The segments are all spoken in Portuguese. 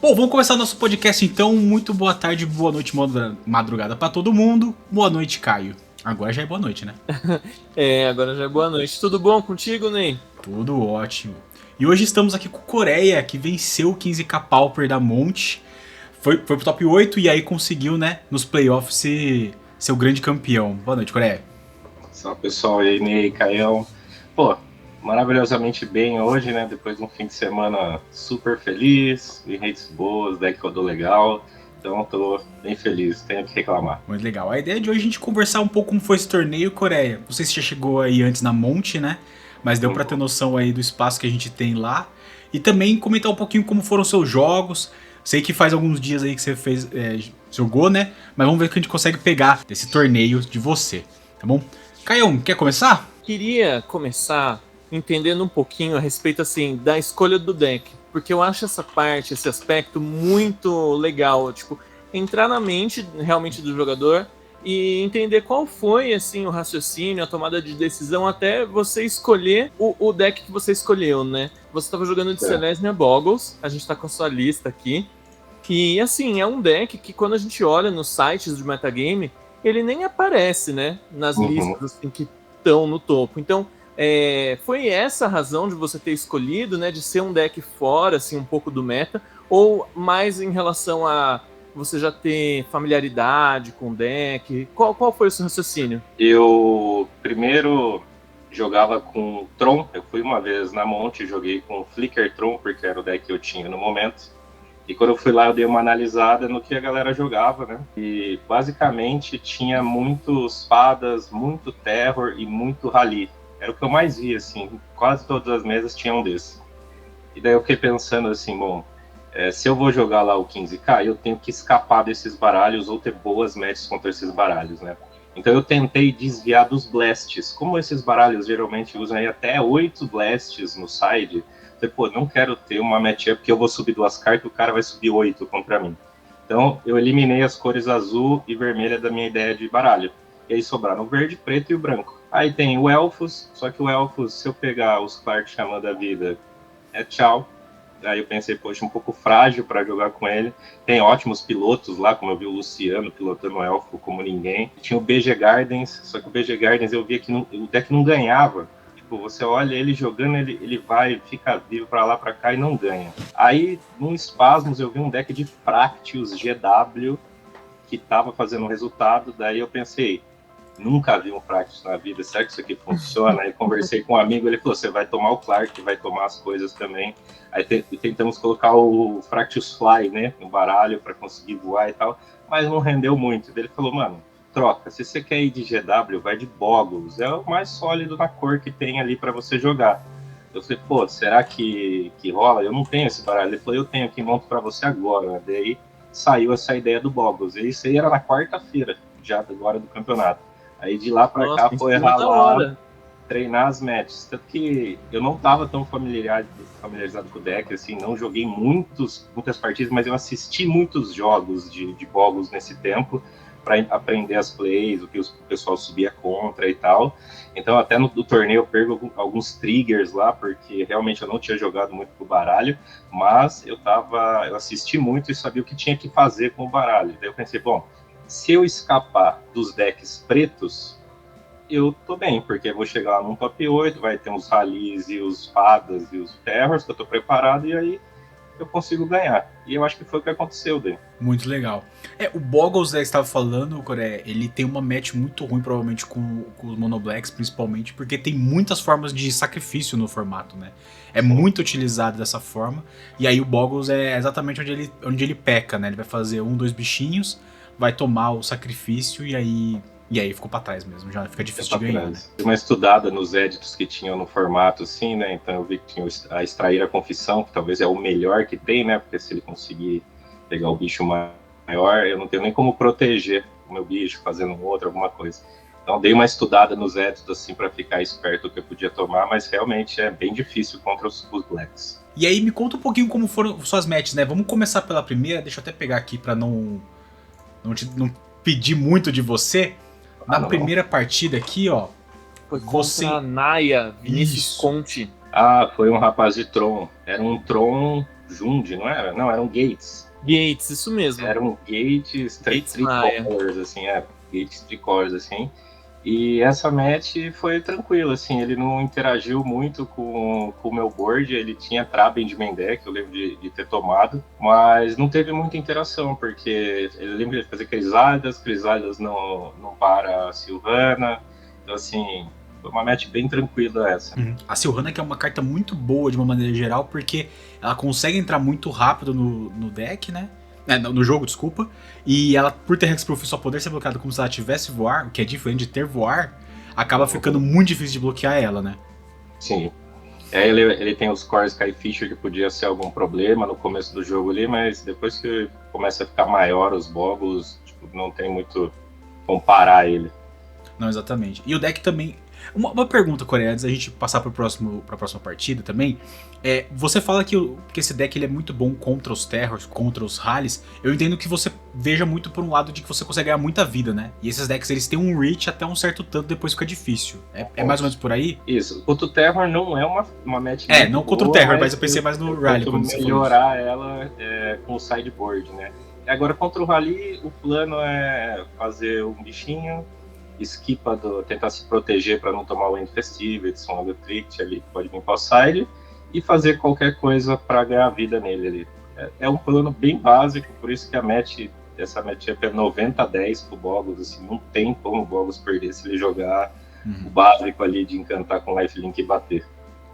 Bom, vamos começar nosso podcast então. Muito boa tarde, boa noite, madrugada pra todo mundo. Boa noite, Caio. Agora já é boa noite, né? Agora já é boa noite. Tudo bom contigo, Ney? Tudo ótimo. E hoje estamos aqui com o Coreia, que venceu o 15K Pauper da Monte. Foi pro top 8 e aí conseguiu, né, nos playoffs ser o grande campeão. Boa noite, Coreia. Salve, pessoal, e aí, Ney, Caião. Pô, maravilhosamente bem hoje, né? Depois de um fim de semana super feliz, win rates boas, deck rodou legal. Então tô bem feliz, tenho que reclamar. Muito legal. A ideia de hoje é a gente conversar um pouco como foi esse torneio, Coreia. Não sei se já chegou aí antes na Monte, né? Mas deu pra ter noção aí do espaço que a gente tem lá. E também comentar um pouquinho como foram seus jogos. Sei que faz alguns dias aí que você jogou, né? Mas vamos ver o que a gente consegue pegar desse torneio de você, tá bom? Caião, quer começar? Queria começar entendendo um pouquinho a respeito, assim, da escolha do deck. Porque eu acho essa parte, esse aspecto muito legal. Tipo, entrar na mente realmente do jogador e entender qual foi, assim, o raciocínio, a tomada de decisão até você escolher o deck que você escolheu, né? Você estava jogando de Selesnya Boggles, a gente tá com a sua lista aqui. Que, assim, é um deck que quando a gente olha nos sites do metagame, ele nem aparece, né? Nas listas assim, que estão no topo. Então, foi essa a razão de você ter escolhido, né? De ser um deck fora, assim, um pouco do meta? Ou mais em relação a você já ter familiaridade com o deck? Qual foi o seu raciocínio? Eu primeiro jogava com Tron. Eu fui uma vez na Monte, joguei com Flicker Tron, porque era o deck que eu tinha no momento. E quando eu fui lá, eu dei uma analisada no que a galera jogava, né? E basicamente tinha muitos fadas, muito terror e muito rally. Era o que eu mais via, assim. Quase todas as mesas tinham um desse. E daí eu fiquei pensando assim, bom, se eu vou jogar lá o 15K, eu tenho que escapar desses baralhos ou ter boas matches contra esses baralhos, né? Então eu tentei desviar dos blasts. Como esses baralhos geralmente usam aí até 8 blasts no side, pô, não quero ter uma matchup que eu vou subir 2 cartas e o cara vai subir 8 contra mim. Então eu eliminei as cores azul e vermelha da minha ideia de baralho. E aí sobraram o verde, preto e o branco. Aí tem o Elfos, só que o Elfos, se eu pegar os Clark chamando a vida, é tchau. Aí eu pensei, poxa, um pouco frágil para jogar com ele. Tem ótimos pilotos lá, como eu vi o Luciano pilotando o Elfo como ninguém. Tinha o BG Gardens, só que o BG Gardens eu via que o deck não ganhava. Tipo, você olha ele jogando, ele vai, fica vivo pra lá, pra cá e não ganha. Aí, num Spasmos, eu vi um deck de Fractious GW que tava fazendo resultado, daí eu pensei, nunca vi um Fractious na vida, será que isso aqui funciona? Aí conversei com um amigo, ele falou, você vai tomar o Clark, vai tomar as coisas também. Aí tentamos colocar o Fractious Fly, né, no baralho para conseguir voar e tal, mas não rendeu muito. Ele falou, mano, troca, se você quer ir de GW, vai de Boggles, é o mais sólido na cor que tem ali para você jogar. Eu falei, pô, será que rola? Eu não tenho esse baralho. Ele falou, eu tenho aqui, monto para você agora. Daí saiu essa ideia do Boggles. E isso aí era na quarta-feira, já agora do campeonato. Aí de lá para cá foi ralar, treinar as matches. Tanto que eu não estava tão familiarizado com o deck, assim, não joguei muitas partidas, mas eu assisti muitos jogos de Boggles nesse tempo, para aprender as plays, o que o pessoal subia contra e tal. Então, até no torneio eu perco alguns triggers lá, porque realmente eu não tinha jogado muito com o baralho, mas eu assisti muito e sabia o que tinha que fazer com o baralho. Daí eu pensei, bom, se eu escapar dos decks pretos, eu tô bem, porque eu vou chegar lá num top 8, vai ter uns rallies e os fadas e os terrors que eu tô preparado, e aí eu consigo ganhar. E eu acho que foi o que aconteceu daí. Muito legal. O Boggles, né, que você estava falando, Coreia, ele tem uma match muito ruim, provavelmente, com os Monoblacks, principalmente, porque tem muitas formas de sacrifício no formato, né? É muito utilizado dessa forma. E aí o Boggles é exatamente onde ele peca, né? Ele vai fazer 1, 2 bichinhos, vai tomar o sacrifício e aí ficou pra trás mesmo, já fica difícil de ganhar, né? Dei uma estudada nos edits que tinham no formato, assim, né? Então eu vi que tinha a Extrair a Confissão, que talvez é o melhor que tem, né? Porque se ele conseguir pegar o bicho maior, eu não tenho nem como proteger o meu bicho fazendo um outro, alguma coisa. Então dei uma estudada nos edits, assim, para ficar esperto do que eu podia tomar, mas realmente é bem difícil contra os Blacks. E aí me conta um pouquinho como foram suas matches, né? Vamos começar pela primeira, deixa eu até pegar aqui pra não pedir muito de você. Na primeira partida aqui, ó. Foi contra a Naya, Vinícius Conte. Foi um rapaz de Tron. Era um Tron Jund, não era? Não, eram Gates. Gates, isso mesmo. Eram Gates Gates tricolors, assim, Gates tricolors, assim. E essa match foi tranquila, assim, ele não interagiu muito com o meu board, ele tinha Traben de main deck, eu lembro de ter tomado, mas não teve muita interação, porque ele lembra de fazer Crisálidas não para a Sylvana, então assim, foi uma match bem tranquila essa. A Sylvana que é uma carta muito boa de uma maneira geral, porque ela consegue entrar muito rápido no deck, né? No jogo, desculpa. E ela, por ter Hexproof e só poder ser bloqueada como se ela tivesse voar, o que é diferente de ter voar, acaba ficando muito difícil de bloquear ela, né? Sim. Ele tem os cores Skyfisher que podia ser algum problema no começo do jogo ali, mas depois que começa a ficar maior os boggles, tipo, não tem muito comparar ele. Não, exatamente. E o deck também... Uma pergunta, Coreia, antes da gente passar pra próxima partida também. Você fala que esse deck ele é muito bom contra os Terrors, contra os Rallies. Eu entendo que você veja muito por um lado de que você consegue ganhar muita vida, né? E esses decks eles têm um reach até um certo tanto, depois fica difícil. É mais ou menos por aí? Isso. Contra o Terror não é uma match não contra o Terror, mas eu pensei mais no Rally. Quando melhorar ela com o sideboard, né? Agora contra o Rally, o plano é fazer um bichinho, esquipa, tentar se proteger para não tomar o Wind Festive, Edson Electric ali, pode vir para o side, e fazer qualquer coisa para ganhar vida nele ali. É um plano bem básico, por isso que essa matchup é 90-10 pro Boggles, assim, não tem como o Boggles perder se ele jogar o básico ali de encantar com lifelink e bater.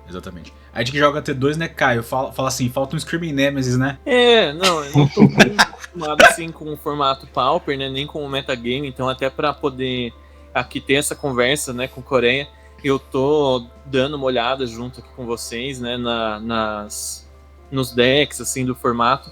Exatamente. A gente que joga T2, né, Caio? Fala assim, falta um Screaming Nemesis, né? Eu não tô muito acostumado assim com o formato Pauper, né, nem com o metagame, então até para poder aqui ter essa conversa, né, com Coreia, eu tô dando uma olhada junto aqui com vocês, né, nos decks, assim, do formato.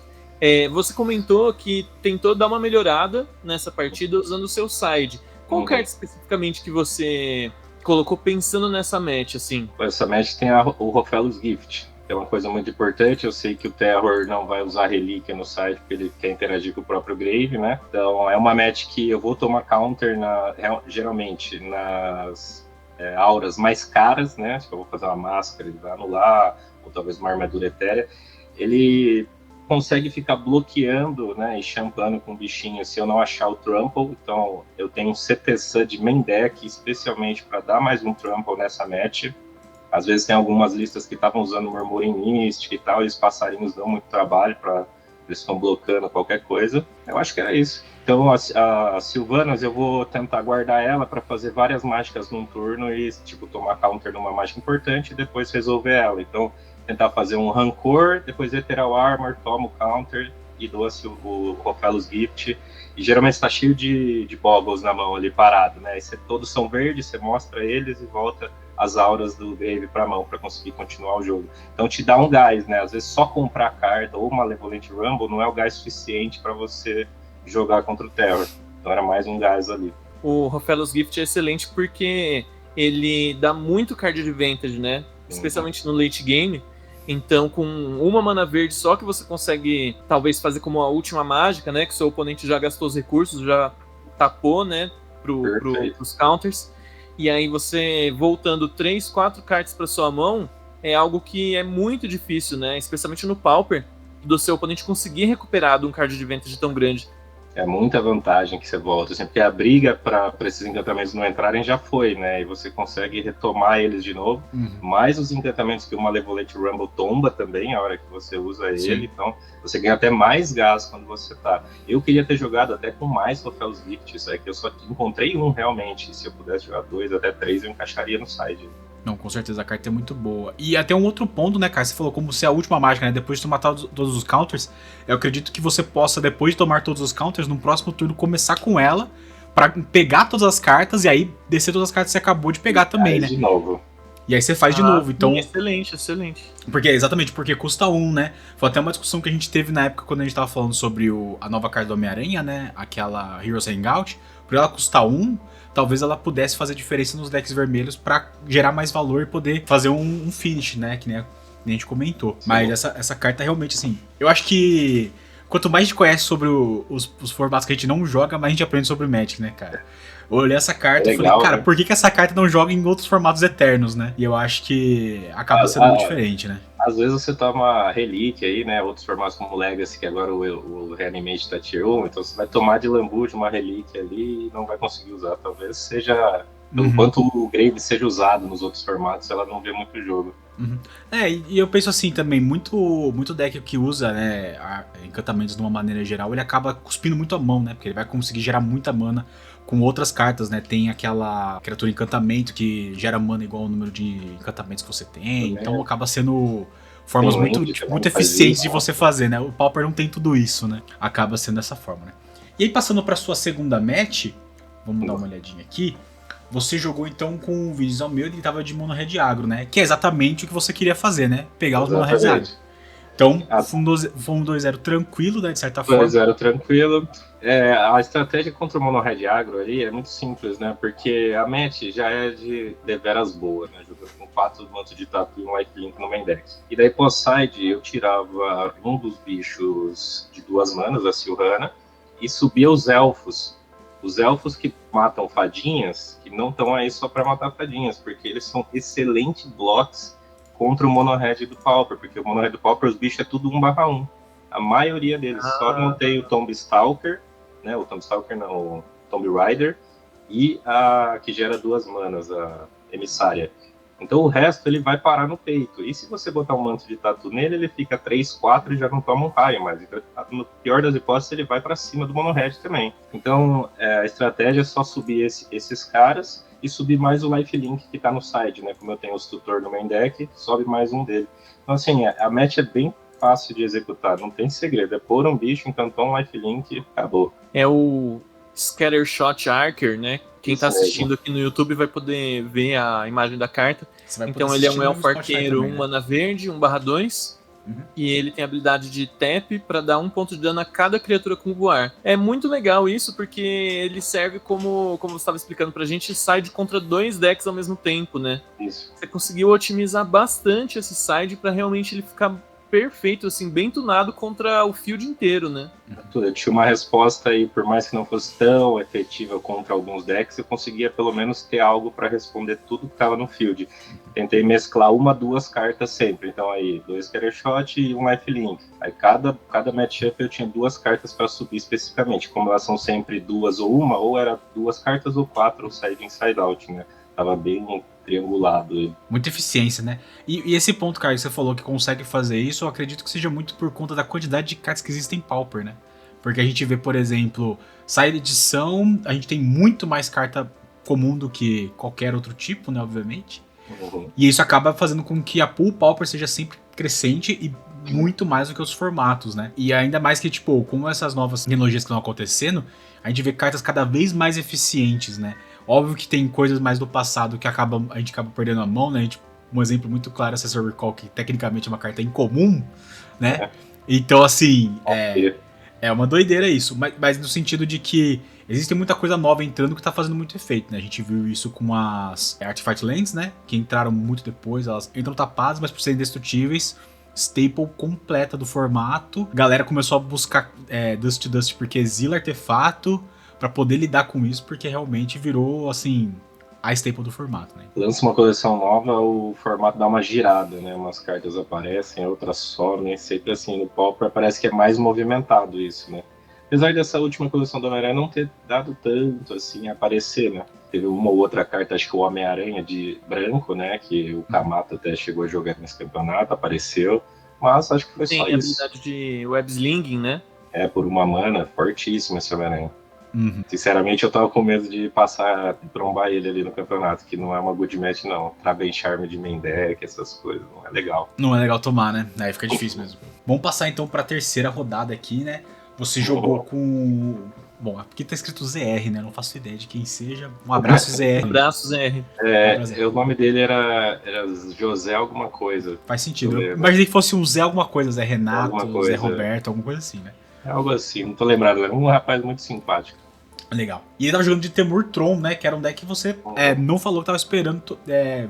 Você comentou que tentou dar uma melhorada nessa partida usando o seu side. Qual carta especificamente que você colocou pensando nessa match, assim? Essa match tem o Rofellos Gift, que é uma coisa muito importante. Eu sei que o Terror não vai usar relíquia no side porque ele quer interagir com o próprio Grave, né? Então é uma match que eu vou tomar counter geralmente nas auras mais caras, né? Acho que eu vou fazer uma máscara, ele vai anular, ou talvez uma armadura etérea. Ele consegue ficar bloqueando, né, e champando com bichinho se eu não achar o Trample. Então eu tenho um CTC de main deck especialmente para dar mais um Trample nessa match. Às vezes tem algumas listas que estavam usando Murmuring Mystic e tal, e os passarinhos dão muito trabalho, eles estão bloqueando qualquer coisa. Eu acho que era isso. Então a Sylvanas eu vou tentar guardar ela para fazer várias mágicas num turno e tipo tomar counter numa mágica importante e depois resolver ela. Então tentar fazer um Rancor, depois Ethereal Armor, toma o counter e dou o Rofellos Gift. E geralmente está cheio de Boggles na mão ali parado, né? E todos são verdes, você mostra eles e volta as auras do Grave para a mão para conseguir continuar o jogo. Então te dá um gás, né? Às vezes só comprar a carta ou Malevolent Rumble não é o gás suficiente para você jogar contra o Terror. Então era mais um gás ali. O Rofellos Gift é excelente porque ele dá muito card advantage, né? Especialmente no late game. Então, com uma mana verde só que você consegue, talvez, fazer como a última mágica, né? Que seu oponente já gastou os recursos, já tapou, né? Pros counters. E aí você, voltando 3, 4 cartas para sua mão, é algo que é muito difícil, né? Especialmente no Pauper, do seu oponente conseguir recuperar de um card advantage tão grande. É muita vantagem que você volta, assim, porque a briga para esses encantamentos não entrarem já foi, né? E você consegue retomar eles de novo. Mais os encantamentos que o Malevolent Rumble tomba também, a hora que você usa ele. Então, você ganha até mais gás quando você tá. Eu queria ter jogado até com mais Rofellos Gift, isso é que eu só encontrei um realmente. Se eu pudesse jogar 2, até 3, eu encaixaria no side. Não, com certeza, a carta é muito boa. E até um outro ponto, né, cara? Você falou como ser a última mágica, né? Depois de tu matar todos os counters, eu acredito que você possa, depois de tomar todos os counters, no próximo turno começar com ela, pra pegar todas as cartas e aí descer todas as cartas que você acabou de pegar também, né? De novo. E aí você faz de novo, então... Excelente, excelente. Porque custa 1, né? Foi até uma discussão que a gente teve na época quando a gente tava falando sobre a nova carta do Homem-Aranha, né? Aquela Heroes Hangout. Por ela custar 1, talvez ela pudesse fazer diferença nos decks vermelhos pra gerar mais valor e poder fazer um finish, né? Que nem a gente comentou. Sim. Mas essa carta realmente, assim... Eu acho que quanto mais a gente conhece sobre os formatos que a gente não joga, mais a gente aprende sobre o Magic, né, cara? Eu olhei essa carta É e falei, legal, cara, né? por que essa carta não joga em outros formatos eternos, né? E eu acho que acaba sendo muito diferente, né? Às vezes você toma Relíquia aí, né? Outros formatos como Legacy, que agora o Reanimate tá Tier 1, então você vai tomar de lambu de uma Relíquia ali e não vai conseguir usar. Talvez seja, pelo quanto o Grave seja usado nos outros formatos, ela não vê muito jogo. E eu penso assim também, muito deck que usa, né, encantamentos de uma maneira geral, ele acaba cuspindo muito a mão, né? Porque ele vai conseguir gerar muita mana com outras cartas, né? Tem aquela criatura encantamento que gera mana igual ao número de encantamentos que você tem, então acaba sendo formas Tem muito, Land tipo, também muito faz eficientes isso, de você fazer, né? O Pauper não tem tudo isso, né? Acaba sendo dessa forma, né? E aí passando pra sua segunda match, vamos dar uma olhadinha aqui. Você jogou então com o Visions ao Meio e tava de Mono Red Agro, né? Que é exatamente o que você queria fazer, né? Pegar os Mono Red Agro. Então, foi um 2-0 tranquilo, né? De certa forma. 2-0 tranquilo. A estratégia contra o Mono Red Agro ali é muito simples, né? Porque a match já é de deveras boa, né? Jogando com 4 mantos de tatu e um lifelink no main deck. E daí pós-side eu tirava um dos bichos de 2 manas, a Silhana, e subia os elfos. Os elfos que matam fadinhas, que não estão aí só para matar fadinhas, porque eles são excelentes blocks contra o Mono Red do Pauper, porque o Mono Red do Pauper, os bichos é tudo 1/1. A maioria deles, só não tem o Tomb Stalker, né? O Tomb Stalker não, o Tomb Rider, e a que gera 2 manas, a Emissária. Então o resto ele vai parar no peito. E se você botar um manto de tatu nele, ele fica 3-4 e já não toma um raio mais. Então, no pior das hipóteses, ele vai para cima do Mono Red também. Então a estratégia é só subir esses caras e subir mais o lifelink que tá no side, né? Como eu tenho os tutor no main deck, sobe mais um dele. Então assim, a match é bem fácil de executar, não tem segredo. É pôr um bicho, encantou um lifelink e acabou. É o Scattershot Archer, né? Quem Isso tá assistindo mesmo. aqui no YouTube vai poder ver a imagem da carta. Você vai poder Então ele é assistir um no elfo Spotify arqueiro, também, 1 né? mana verde, 1/2. E ele tem a habilidade de tap para dar 1 ponto de dano a cada criatura com voar. É muito legal isso, porque ele serve como você estava explicando pra gente, side contra 2 decks ao mesmo tempo, né? Isso. Você conseguiu otimizar bastante esse side para realmente ele ficar perfeito, assim, bem tunado contra o field inteiro, né? Eu tinha uma resposta aí, por mais que não fosse tão efetiva contra alguns decks, eu conseguia pelo menos ter algo para responder tudo que estava no field. Tentei mesclar 1, 2 cartas sempre. Então aí, 2 Scattershot e um lifelink. Aí cada matchup eu tinha 2 cartas para subir especificamente. Como elas são sempre 2 ou 1, ou era 2 cartas ou 4, ou side in, side out, né? Tava bem triangulado. Muita eficiência, né? E esse ponto, cara, que você falou que consegue fazer isso, eu acredito que seja muito por conta da quantidade de cartas que existem em Pauper, né? Porque a gente vê, por exemplo, side edição, a gente tem muito mais carta comum do que qualquer outro tipo, né, obviamente. E isso acaba fazendo com que a pool Pauper seja sempre crescente e muito mais do que os formatos, né? E ainda mais que, tipo, com essas novas tecnologias que estão acontecendo, a gente vê cartas cada vez mais eficientes, né? Óbvio que tem coisas mais do passado que a gente acaba perdendo a mão, né? Um exemplo muito claro é a Assessor Recall, que tecnicamente é uma carta incomum, né? Então, assim, é uma doideira isso. Mas no sentido de que existe muita coisa nova entrando que tá fazendo muito efeito, né? A gente viu isso com as Artifact Lands, né? Que entraram muito depois, elas entram tapadas, mas por serem indestrutíveis, staple completa do formato. A galera começou a buscar Dust to Dust porque exila artefato pra poder lidar com isso, porque realmente virou, assim, a staple do formato, né? Lança uma coleção nova, o formato dá uma girada, né? Umas cartas aparecem, outras somem, sempre assim. No Pauper parece que é mais movimentado isso, né? Apesar dessa última coleção do Homem-Aranha não ter dado tanto, assim, a aparecer, né? Teve uma ou outra carta, acho que o Homem-Aranha de branco, né? Que o Kamato até chegou a jogar nesse campeonato, apareceu. Mas acho que foi Tem só a isso. habilidade de web slinging, né? Por uma mana, fortíssimo esse Homem-Aranha. Sinceramente, eu tava com medo de passar, de trombar ele ali no campeonato, que não é uma good match, não. Traben Charme de main deck, essas coisas, não é legal. Não é legal tomar, né? Aí fica difícil mesmo. Vamos passar então pra terceira rodada aqui, né? Você jogou com... Bom, aqui tá escrito ZR, né? Não faço ideia de quem seja. Um abraço, ZR. Abraços, R. O nome dele era José alguma coisa. Faz sentido. Eu imaginei que fosse um Zé alguma coisa, Zé Renato, Alguma coisa. Zé Roberto, alguma coisa assim, né? Algo assim, não tô lembrado. É um rapaz muito simpático. Legal. E ele tava jogando de Temur Tron, né? Que era um deck que você não falou que tava esperando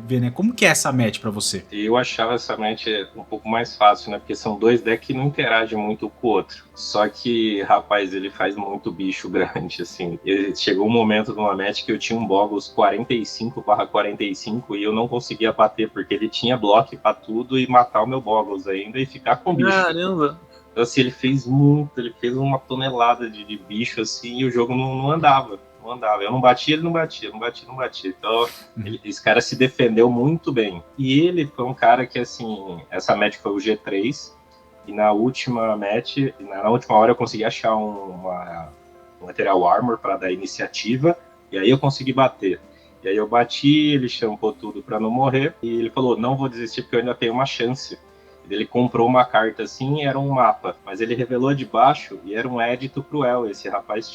ver, né? Como que é essa match pra você? Eu achava essa match um pouco mais fácil, né? Porque são dois decks que não interagem muito um com o outro. Só que, rapaz, ele faz muito bicho grande, assim. Chegou um momento numa match que eu tinha um Boggles 45/45 e eu não conseguia bater, porque ele tinha bloco pra tudo e matar o meu Boggles ainda e ficar com bicho. Caramba! Então, assim, ele fez uma tonelada de bicho, assim, e o jogo não andava. Não andava. Eu não batia, ele não batia, não batia, não batia. Então, esse cara se defendeu muito bem. E ele foi um cara que, assim, essa match foi o G3, e na última match, na última hora eu consegui achar um Material Armor para dar iniciativa, e aí eu consegui bater. E aí eu bati, ele champou tudo para não morrer, e ele falou, não vou desistir porque eu ainda tenho uma chance. Ele comprou uma carta assim, era um mapa, mas ele revelou de baixo e era um édito cruel. Esse rapaz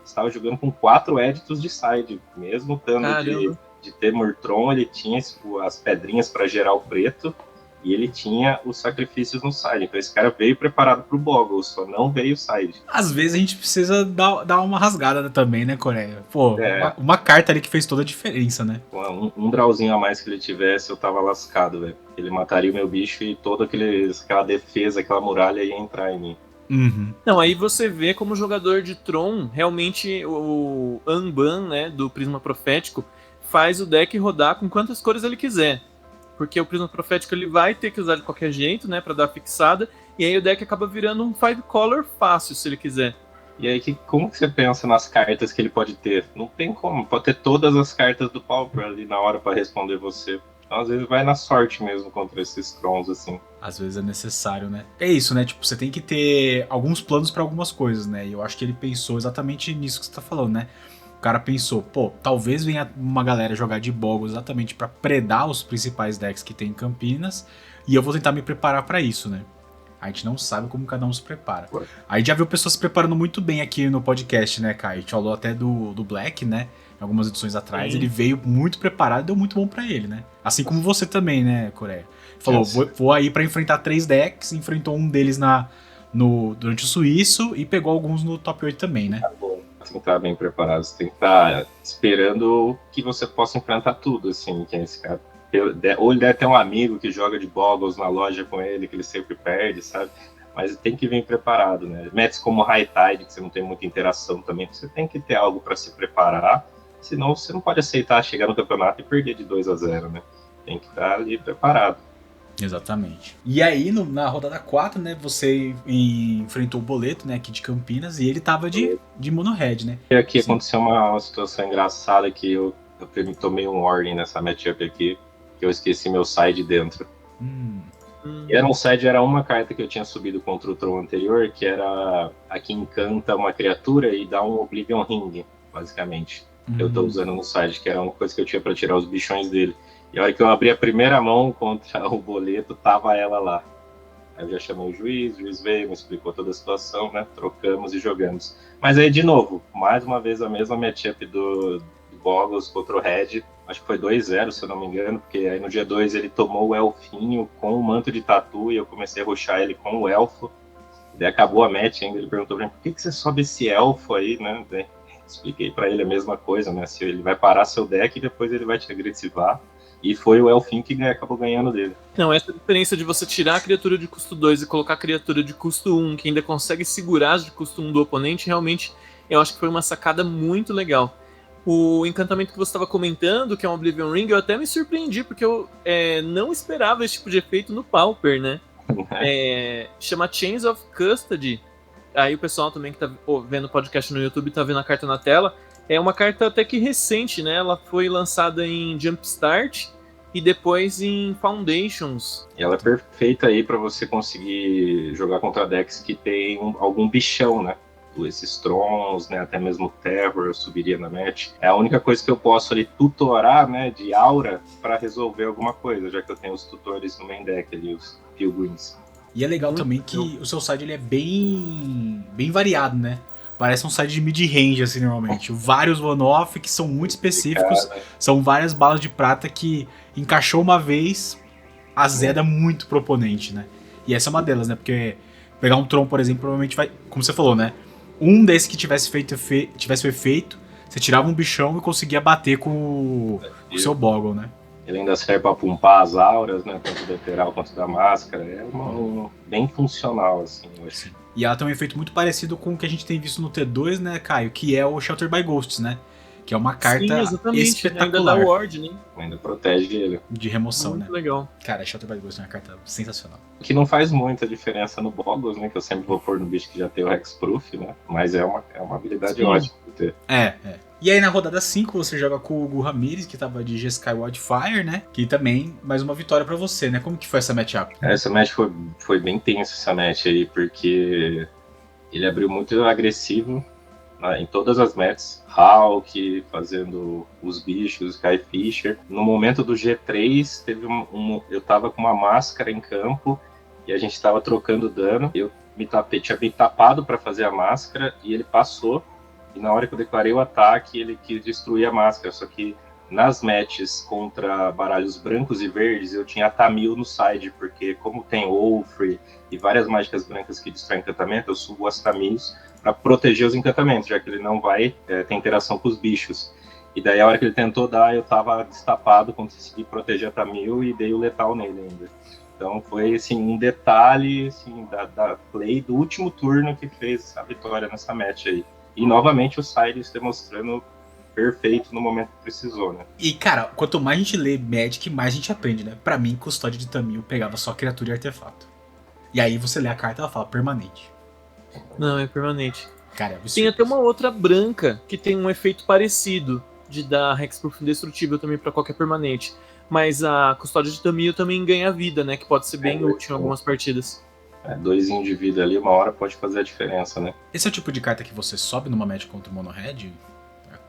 estava jogando com 4 éditos de side, mesmo estando de Temur Tron, ele tinha as pedrinhas para gerar o preto e ele tinha os sacrifícios no side. Então esse cara veio preparado pro Boggle, só não veio side. Às vezes a gente precisa dar uma rasgada também, né, Coreia? Pô, uma carta ali que fez toda a diferença, né? Um drawzinho a mais que ele tivesse, eu tava lascado, velho. Ele mataria o meu bicho e toda aquela defesa, aquela muralha ia entrar em mim. Uhum. Não, aí você vê como jogador de Tron, realmente o Anban, né, do Prisma Profético, faz o deck rodar com quantas cores ele quiser. Porque o Prisma Profético ele vai ter que usar de qualquer jeito, né, pra dar fixada, e aí o deck acaba virando um 5-color fácil, se ele quiser. E aí, como que você pensa nas cartas que ele pode ter? Não tem como, pode ter todas as cartas do Pauper ali na hora pra responder você. Então, às vezes vai na sorte mesmo contra esses Trons, assim. Às vezes é necessário, né? É isso, né? Tipo, você tem que ter alguns planos pra algumas coisas, né? E eu acho que ele pensou exatamente nisso que você tá falando, né? O cara pensou, pô, talvez venha uma galera jogar de Boggle exatamente pra predar os principais decks que tem em Campinas, e eu vou tentar me preparar pra isso, né? A gente não sabe como cada um se prepara. A gente já viu pessoas se preparando muito bem aqui no podcast, né, Kai? A gente falou até do Black, né? Em algumas edições atrás. Sim. Ele veio muito preparado e deu muito bom pra ele, né? Assim como você também, né, Coreia? Falou, vou aí pra enfrentar 3 decks, enfrentou um deles durante o Suíço e pegou alguns no top 8 também, né? Tá bom. Você tem que estar bem preparado, você tem que estar esperando que você possa enfrentar tudo, assim, que é esse cara. Ou ele deve ter um amigo que joga de Boggles na loja com ele, que ele sempre perde, sabe? Mas tem que vir preparado, né? Metes como High Tide, que você não tem muita interação também, você tem que ter algo para se preparar, senão você não pode aceitar chegar no campeonato e perder de 2-0, né? Tem que estar ali preparado. Exatamente. E aí, na rodada 4, né, você enfrentou o Boleto, né, aqui de Campinas, e ele tava de mono red, né? E aqui aconteceu uma situação engraçada que eu tomei um warning nessa matchup aqui, que eu esqueci meu side dentro. E era um side, era uma carta que eu tinha subido contra o Tron anterior, que era a que encanta uma criatura e dá um Oblivion Ring, basicamente. Eu tô usando no side, que era uma coisa que eu tinha pra tirar os bichões dele. E a hora que eu abri a primeira mão contra o Boleto, tava ela lá. Aí eu já chamei o juiz veio, me explicou toda a situação, né? Trocamos e jogamos. Mas aí, de novo, mais uma vez a mesma matchup do Boggles contra o Red. Acho que foi 2-0, se eu não me engano, porque aí no dia 2 ele tomou o Elfinho com o manto de tatu e eu comecei a rushar ele com o Elfo. Daí acabou a match ainda, ele perguntou pra mim, por que você sobe esse Elfo aí, né? Daí expliquei pra ele a mesma coisa, né? Se ele vai parar seu deck e depois ele vai te agressivar. E foi o Elfinho que acabou ganhando dele. Não, essa diferença de você tirar a criatura de custo 2 e colocar a criatura de custo 1, que ainda consegue segurar as de custo 1 do oponente, realmente eu acho que foi uma sacada muito legal. O encantamento que você estava comentando, que é um Oblivion Ring, eu até me surpreendi, porque eu não esperava esse tipo de efeito no Pauper, né? Chama Chains of Custody. Aí o pessoal também que tá vendo o podcast no YouTube tá vendo a carta na tela. É uma carta até que recente, né? Ela foi lançada em Jumpstart e depois em Foundations. E ela é perfeita aí para você conseguir jogar contra decks que tem algum bichão, né? Esses Trons, né? Até mesmo Terror eu subiria na match. É a única coisa que eu posso ali tutorar, né? De aura para resolver alguma coisa, já que eu tenho os tutores no main deck ali, os Pilgrims. E é legal também que o seu side ele é bem variado, né? Parece um side de mid-range, assim, normalmente. Vários one-off que são muito específicos. São várias balas de prata que encaixou uma vez, azeda muito pro oponente, né? E essa é uma delas, né? Porque pegar um Tron, por exemplo, provavelmente vai... Como você falou, né? um desses que tivesse o efeito, você tirava um bichão e conseguia bater com o seu Boggle, né? Ele ainda serve para pumpar as auras, né? Tanto do Ethereal quanto da máscara. É bem funcional, assim. Sim. E ela tem um efeito muito parecido com o que a gente tem visto no T2, né, Caio? Que é o Shelter by Ghosts, né? Que é uma carta espetacular. Ainda dá ward, né? Ainda protege ele. De remoção, muito né? Muito legal. Cara, Shelter by Ghosts é uma carta sensacional. O que não faz muita diferença no Boggles, né? Que eu sempre vou pôr no bicho que já tem o Hexproof, né? Mas é uma habilidade ótima de ter. É. E aí na rodada 5 você joga com o Gu Ramirez, que tava de Jeskai Wildfire, né? Que também, mais uma vitória pra você, né? Como que foi essa matchup? Essa match foi bem tensa, essa match aí, porque ele abriu muito agressivo em todas as matches. Hulk fazendo os bichos, Sky Fisher. No momento do G3, teve eu tava com uma máscara em campo e a gente tava trocando dano. Eu tinha me tapado pra fazer a máscara e ele passou. E na hora que eu declarei o ataque, ele quis destruir a máscara. Só que nas matches contra baralhos brancos e verdes, eu tinha a Tamil no side, porque como tem Wolfrey e várias mágicas brancas que destroem encantamento, eu subo as Tamils para proteger os encantamentos, já que ele não vai ter interação com os bichos. E daí a hora que ele tentou dar, eu tava destapado, consegui proteger a Tamil e dei o letal nele ainda. Então foi assim, um detalhe assim, da play do último turno que fez a vitória nessa match aí. E novamente o Cyrus demonstrando perfeito no momento que precisou, né? E cara, quanto mais a gente lê Magic, mais a gente aprende, né? Pra mim, Custódia de Tamil pegava só criatura e artefato. E aí você lê a carta e ela fala permanente. Não, é permanente. Cara, é absurdo. Tem até uma outra branca que tem um efeito parecido de dar Hexproof indestrutível também pra qualquer permanente. Mas a Custódia de Tamil também ganha vida, né? Que pode ser bem útil em algumas partidas. 2 de vida ali, uma hora pode fazer a diferença, né? Esse é o tipo de carta que você sobe numa match contra o Mono Red?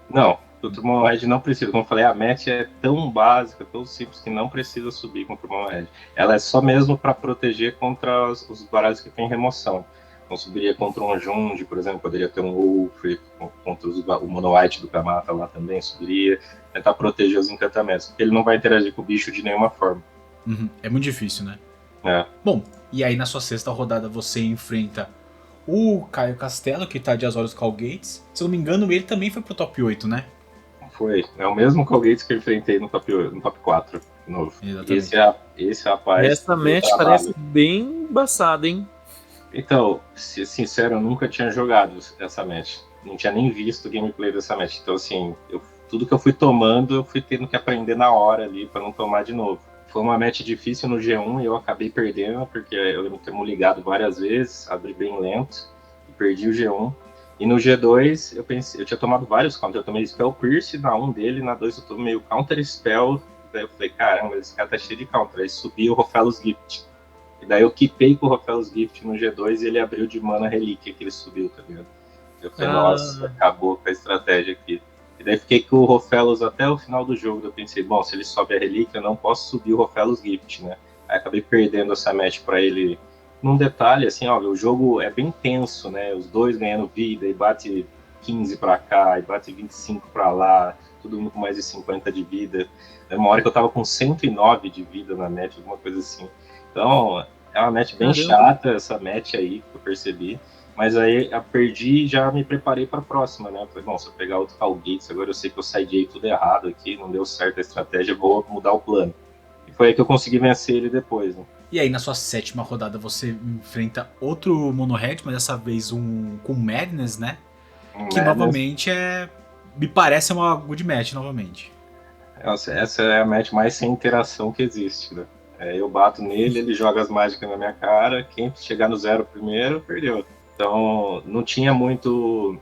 Não, contra o Mono Red não precisa. Como eu falei, a match é tão básica, tão simples que não precisa subir contra o Mono Red. Ela é só mesmo para proteger contra os baralhos que tem remoção. Então subiria contra um Jund, por exemplo, poderia ter um Wolf, contra o Mono White do Kamata lá também subiria, tentar proteger os encantamentos, porque ele não vai interagir com o bicho de nenhuma forma. Uhum. É muito difícil, né? É. Bom, e aí na sua sexta rodada você enfrenta o Caio Castelo, que tá de Azorius Callgates. Se eu não me engano, ele também foi pro top 8, né? Foi. É o mesmo Callgates que eu enfrentei no top 4 de novo. Exatamente. Esse rapaz... Essa match parece bem embaçada, hein? Então, se sincero, eu nunca tinha jogado essa match. Não tinha nem visto o gameplay dessa match. Então, assim, tudo que eu fui tomando, eu fui tendo que aprender na hora ali pra não tomar de novo. Foi uma match difícil no G1 e eu acabei perdendo, porque eu lembro de ter me ligado várias vezes, abri bem lento e perdi o G1. E no G2, eu tinha tomado vários counters. Eu tomei Spell Pierce na 1 dele, na 2 eu tomei o Counter Spell. Daí eu falei, caramba, esse cara tá cheio de counter. Aí subi o Rofellos Gift. E daí eu quipei com o Rofellos Gift no G2 e ele abriu de mana relíquia que ele subiu, tá ligado? Eu falei, nossa, acabou com a estratégia aqui. E daí fiquei com o Rofellos até o final do jogo. Eu pensei, bom, se ele sobe a relíquia, eu não posso subir o Rofellos Gift, né? Aí acabei perdendo essa match pra ele. Num detalhe, assim, ó, o jogo é bem tenso, né? Os dois ganhando vida, e bate 15 pra cá, e bate 25 pra lá, todo mundo com mais de 50 de vida. Uma hora que eu tava com 109 de vida na match, alguma coisa assim. Então, é uma match bem chata, essa match aí, que eu percebi. Mas aí eu perdi e já me preparei para a próxima, né? Eu falei, bom, se eu pegar outro Callgates, agora eu sei que eu sidei tudo errado aqui, não deu certo a estratégia, vou mudar o plano. E foi aí que eu consegui vencer ele depois, né? E aí na sua sétima rodada você enfrenta outro Mono Red, mas dessa vez com Madness, né? Que novamente me parece uma good match novamente. Nossa, essa é a match mais sem interação que existe, né? Eu bato nele, ele joga as mágicas na minha cara, quem chegar no 0 primeiro, perdeu. Então, não tinha muito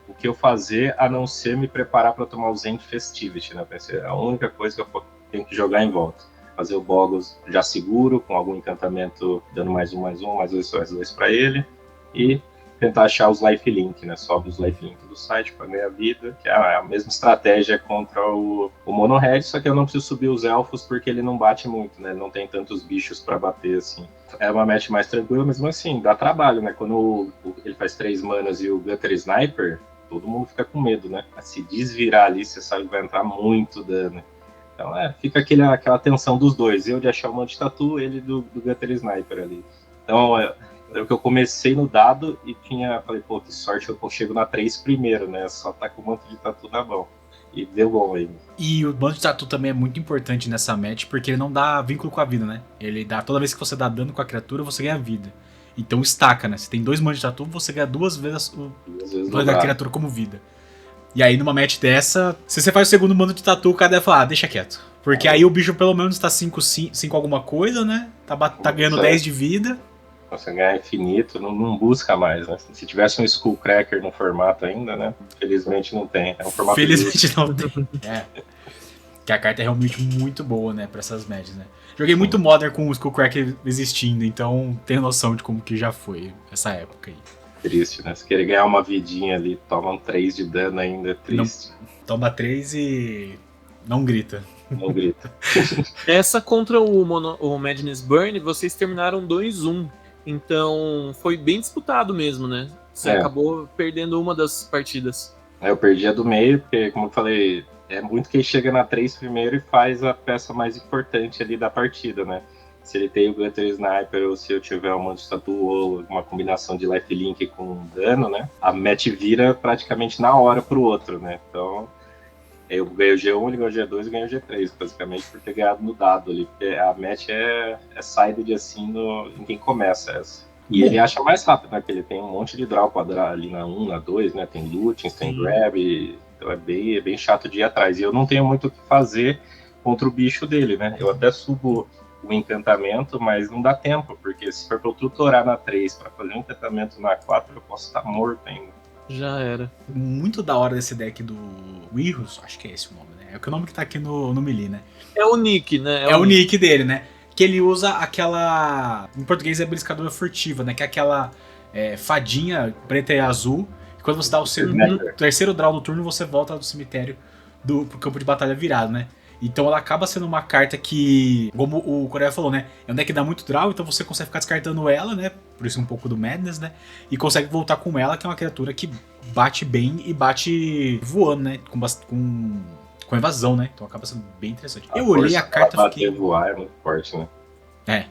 o que eu fazer a não ser me preparar para tomar o Zen Festivity, né? Pensei, a única coisa que eu tenho que jogar em volta. Fazer o Boggles já seguro, com algum encantamento dando mais 2 para ele. E tentar achar os lifelink, né? Sobe os lifelink do site para ganhar vida, que é a mesma estratégia contra o Mono Red, só que eu não preciso subir os elfos porque ele não bate muito, né? Ele não tem tantos bichos para bater, assim. É uma match mais tranquila, mas assim, dá trabalho, né? Quando ele faz 3 manas e o Gutter Sniper, todo mundo fica com medo, né? A se desvirar ali, você sabe que vai entrar muito dano. Então fica aquela tensão dos dois. Eu de achar o Mante Tatu, ele do Gutter Sniper ali. Então lembro que eu comecei no dado e falei, pô, que sorte eu chego na 3 primeiro, né? Só tá com um monte de tatu na mão. E deu bom aí. E o bando de tatu também é muito importante nessa match, porque ele não dá vínculo com a vida, né? Ele dá, toda vez que você dá dano com a criatura, você ganha vida. Então estaca, né? Se tem 2 manos de tatu, você ganha 2 vezes a criatura como vida. E aí numa match dessa, se você faz o segundo mano de tatu, o cara deve falar, deixa quieto. Porque aí o bicho pelo menos tá 5 alguma coisa, né? Tá ganhando 10 de vida. Você ganhar infinito, não busca mais, né? Se tivesse um Skullcracker no formato ainda, né? Felizmente não tem. É um formato Felizmente não tem. Que a carta é realmente muito boa, né? Pra essas matches, né? Joguei muito Modern com o Skullcracker existindo, então tenho noção de como que já foi essa época aí. Triste, né? Se querer ganhar uma vidinha ali, toma 3 de dano ainda, é triste. Não, toma 3 e não grita. Não grita. Essa contra o Madness Burn, vocês terminaram 2-1. Então foi bem disputado mesmo, né? Você acabou perdendo uma das partidas. Eu perdi a do meio, porque, como eu falei, é muito quem chega na 3 primeiro e faz a peça mais importante ali da partida, né? Se ele tem o Gunter Sniper ou se eu tiver um monte de tatu ou uma combinação de lifelink com dano, né? A match vira praticamente na hora pro outro, né? Então, eu ganhei o G1, ele ganhou o G2 e ganhei o G3, basicamente, por ter ganhado no dado ali. Porque a match é sided assim em quem começa essa. E ele acha mais rápido, né? Porque ele tem um monte de draw quadrado ali na 1, na 2, né? Tem lootings, tem grab, então é bem chato de ir atrás. E eu não tenho muito o que fazer contra o bicho dele, né? Eu até subo o encantamento, mas não dá tempo, porque se for pra eu tutorar na 3 pra fazer um encantamento na 4, eu posso estar morto ainda. Já era. Muito da hora desse deck do Wirus, acho que é esse o nome, né? É o nome que tá aqui no Melee, né? É o nick, né? É o nick dele, né? Que ele usa aquela... Em português é beliscadora furtiva, né? Que é aquela fadinha preta e azul. E quando você dá o terceiro draw do turno, você volta do cemitério pro campo de batalha virado, né? Então ela acaba sendo uma carta que, como o Coreia falou, né? É um deck que dá muito draw, então você consegue ficar descartando ela, né? Por isso um pouco do Madness, né? E consegue voltar com ela, que é uma criatura que bate bem e bate voando, né? Com evasão, né? Então acaba sendo bem interessante. Eu olhei a carta e fiquei... voar é muito forte, né?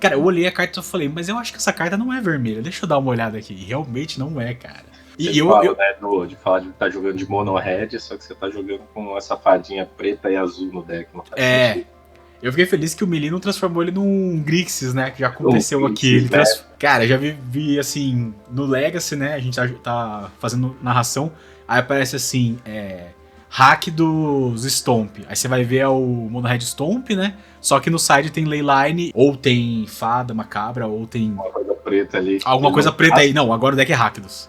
Cara, eu olhei a carta e falei, mas eu acho que essa carta não é vermelha. Deixa eu dar uma olhada aqui. Realmente não é, cara. Você fala, né, de falar de estar jogando de mono red, só que você tá jogando com essa fadinha preta e azul no deck. Não faz sentido. Eu fiquei feliz que o Melee não transformou ele num Grixis, né? Que já aconteceu aqui. Ele Cara, já vi assim, no Legacy, né? A gente tá fazendo narração. Aí aparece assim, hack dos Stomp. Aí você vai ver o Mono Red Stomp, né? Só que no side tem Leyline, ou tem Fada Macabra, ou tem... Uma coisa preta ali. Alguma coisa preta aí. Não, agora o deck é Rakdos.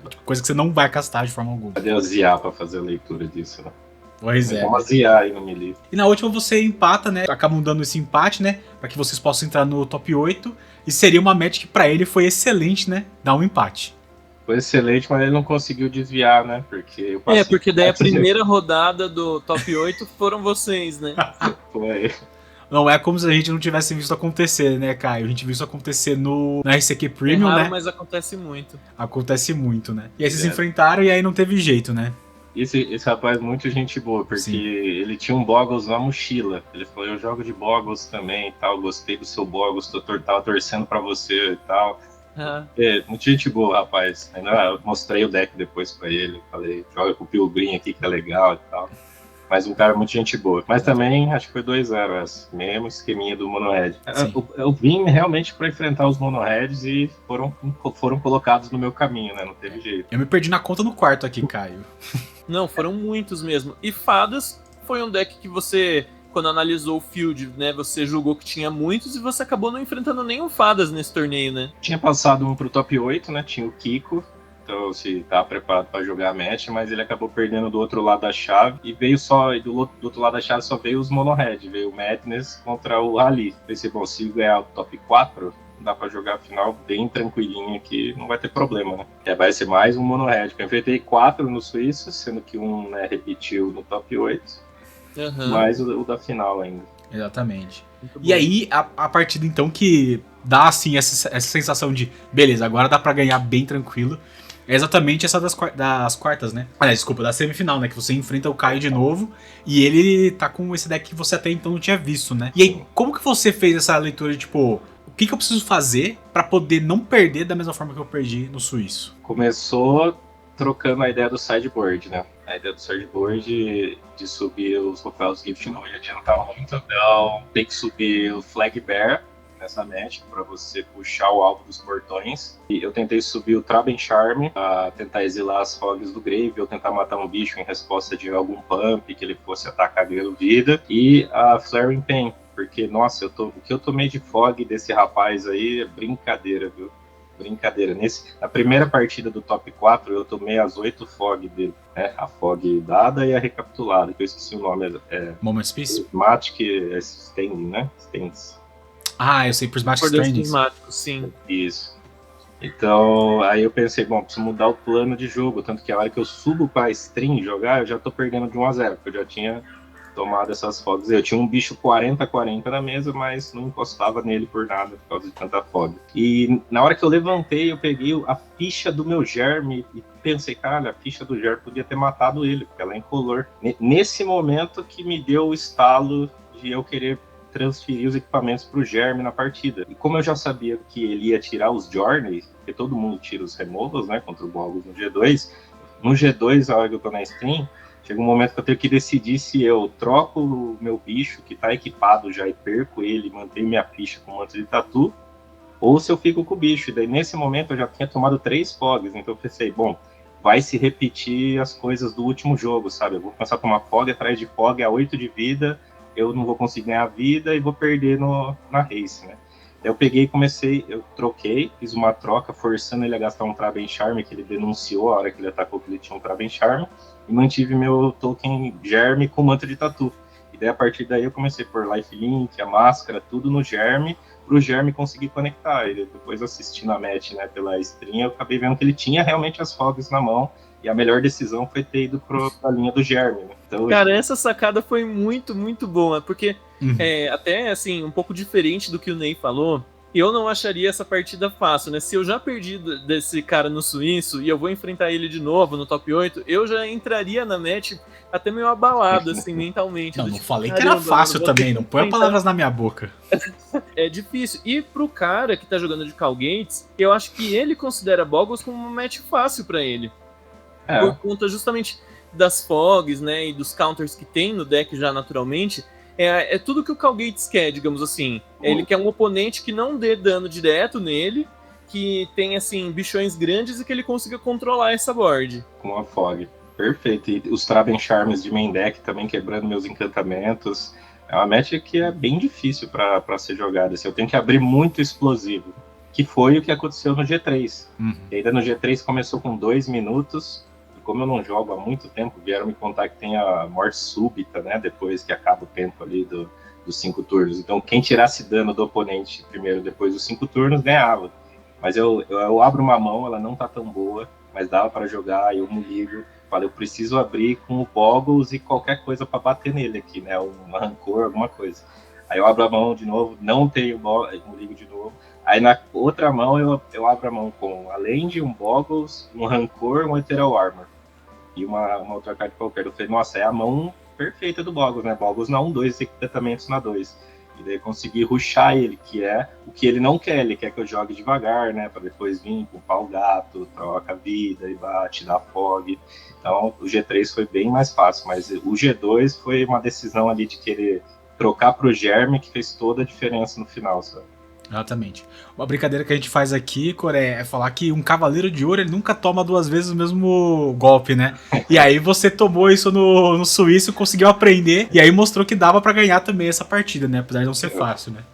Tipo, coisa que você não vai castar de forma alguma. Cadê o ZIA pra fazer a leitura disso, né? Pois é. Vamos ZIA aí no Melee. E na última você empata, né? Acabam dando esse empate, né? Pra que vocês possam entrar no top 8. E seria uma match que pra ele foi excelente, né? Dar um empate. Foi excelente, mas ele não conseguiu desviar, né? Porque eu passei... porque daí a primeira rodada do top 8 foram vocês, né? Foi. Não é como se a gente não tivesse visto acontecer, né, Caio? A gente viu isso acontecer no RCQ Premium, raro, né? Mas acontece muito. Acontece muito, né? E aí vocês se enfrentaram e aí não teve jeito, né? Esse rapaz é muito gente boa, porque ele tinha um Boggles na mochila. Ele falou, eu jogo de Boggles também e tal, gostei do seu Boggles, tava torcendo pra você e tal. Muita gente boa, rapaz. Ainda mostrei o deck depois pra ele, falei, joga com o Pilgrim aqui que é legal e tal. Mas um cara muito gente boa. Mas também acho que foi 2-0 essa. Mesmo esqueminha do Mono Red. Eu vim realmente pra enfrentar os Mono Reds e foram colocados no meu caminho, né? Não teve jeito. Eu me perdi na conta no quarto aqui, Caio. Não, foram muitos mesmo. E Fadas foi um deck que você, quando analisou o field, né? Você julgou que tinha muitos e você acabou não enfrentando nenhum Fadas nesse torneio, né? Tinha passado um pro top 8, né? Tinha o Kiko. Então, se tava preparado para jogar a match, mas ele acabou perdendo do outro lado da chave e veio do outro lado da chave só veio os Mono Red, veio o Madness contra o Ali. Pensei, bom, se ganhar o top 4, dá para jogar a final bem tranquilinho aqui, não vai ter problema, né? Vai ser mais um Mono Red. Eu enfrentei 4 no Suíço, sendo que um, né, repetiu no top 8, mais o da final ainda. Exatamente. E aí, a partida então que dá assim essa sensação de beleza, agora dá para ganhar bem tranquilo. É exatamente essa das quartas, né? Aliás, desculpa, da semifinal, né? Que você enfrenta o Caio de novo e ele tá com esse deck que você até então não tinha visto, né? E aí, como que você fez essa leitura de, tipo, que eu preciso fazer pra poder não perder da mesma forma que eu perdi no suíço? Começou trocando a ideia do sideboard, né? A ideia do sideboard de subir os troféus gift não ia adiantar muito, então tem que subir o flag bear nessa match para você puxar o alvo dos portões. E eu tentei subir o Traben Charm para tentar exilar as fogs do Grave, ou tentar matar um bicho em resposta de algum pump que ele fosse atacar ganhando vida. E a Flaring Pain, porque, nossa, o que eu tomei de fog desse rapaz aí é brincadeira, viu? Brincadeira. Na primeira partida do top 4, eu tomei as 8 fog dele, né? A fog dada e a recapitulada, que eu esqueci o nome. Moment's Peace? Matic Standing, né? Stands. Ah, eu sei, por Smash Strandings. Sim. Isso. Então, aí eu pensei, bom, preciso mudar o plano de jogo, tanto que a hora que eu subo pra stream jogar, eu já tô perdendo de 1-0, porque eu já tinha tomado essas fogs. Eu tinha um bicho 40-40 na mesa, mas não encostava nele por nada, por causa de tanta fog. E na hora que eu levantei, eu peguei a ficha do meu germe e pensei, cara, a ficha do germe podia ter matado ele, porque ela é incolor. Nesse momento que me deu o estalo de eu querer transferir os equipamentos para o Germe na partida. E como eu já sabia que ele ia tirar os Journeys, porque todo mundo tira os removals, né, contra o Boggles no G2, no G2, a hora que eu tô na stream, chega um momento que eu tenho que decidir se eu troco o meu bicho, que tá equipado já, e perco ele, mantenho minha ficha com manto de tatu, ou se eu fico com o bicho. E daí, nesse momento, eu já tinha tomado 3 fogs, então eu pensei, bom, vai se repetir as coisas do último jogo, sabe? Eu vou começar a tomar fog atrás de fog, a 8 de vida, eu não vou conseguir ganhar vida e vou perder na race, né? Eu peguei e comecei, eu troquei, fiz uma troca, forçando ele a gastar um Traben Charm, que ele denunciou a hora que ele atacou que ele tinha um Traben Charm, e mantive meu token Germe com manto de tatu. E daí, a partir daí, eu comecei por lifelink, a máscara, tudo no Germe, pro Germe conseguir conectar. E depois, assistindo a match, né, pela stream, eu acabei vendo que ele tinha realmente as fogs na mão, e a melhor decisão foi ter ido pra linha do Germe, né? Então, cara, essa sacada foi muito, muito boa, porque até, assim, um pouco diferente do que o Ney falou, eu não acharia essa partida fácil, né? Se eu já perdi desse cara no suíço e eu vou enfrentar ele de novo no top 8, eu já entraria na match até meio abalado, assim, mentalmente. Não falei que era fácil também, não põe palavras na minha boca. É difícil. E pro cara que tá jogando de Call Gates, eu acho que ele considera Boggles como uma match fácil pra ele. Por conta justamente das fogs, né, e dos counters que tem no deck já naturalmente, é tudo que o Call Gates quer, digamos assim. Ele quer um oponente que não dê dano direto nele, que tem, assim, bichões grandes e que ele consiga controlar essa board. Com a fog. Perfeito. E os Traben Charms de main deck também quebrando meus encantamentos. É uma match que é bem difícil para ser jogada. Assim, eu tenho que abrir muito explosivo, que foi o que aconteceu no G3. E ainda no G3 começou com 2 minutos, como eu não jogo há muito tempo, vieram me contar que tem a morte súbita, né, depois que acaba o tempo ali dos 5 turnos. Então, quem tirasse dano do oponente primeiro, depois dos 5 turnos, ganhava. Mas eu abro uma mão, ela não tá tão boa, mas dava para jogar, eu me ligo, falei, eu preciso abrir com o Boggles e qualquer coisa para bater nele aqui, né, um rancor, alguma coisa. Aí eu abro a mão de novo, não tenho Boggles, eu ligo de novo. Aí na outra mão eu abro a mão com, além de um Boggles, um rancor, um Ethereal Armor. E uma outra carta qualquer. Eu falei, nossa, é a mão perfeita do Boggles, né? Boggles na 1-2, equipamentos na 2. E daí consegui rushar ele, que é o que ele não quer. Ele quer que eu jogue devagar, né? Pra depois vir, culpar o gato, troca a vida e bate, dá fog. Então o G3 foi bem mais fácil, mas o G2 foi uma decisão ali de querer trocar pro Germe, que fez toda a diferença no final, sabe? Exatamente. Uma brincadeira que a gente faz aqui, Coré, é falar que um cavaleiro de ouro ele nunca toma 2 vezes o mesmo golpe, né? E aí você tomou isso no suíço, conseguiu aprender, e aí mostrou que dava pra ganhar também essa partida, né? Apesar de não ser fácil, né?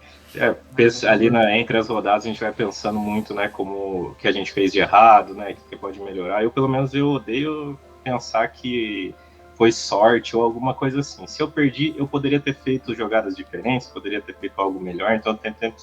Ali entre as rodadas a gente vai pensando muito, né, como que a gente fez de errado, né, que pode melhorar. Eu, pelo menos, eu odeio pensar que foi sorte ou alguma coisa assim. Se eu perdi, eu poderia ter feito jogadas diferentes, poderia ter feito algo melhor, então eu tento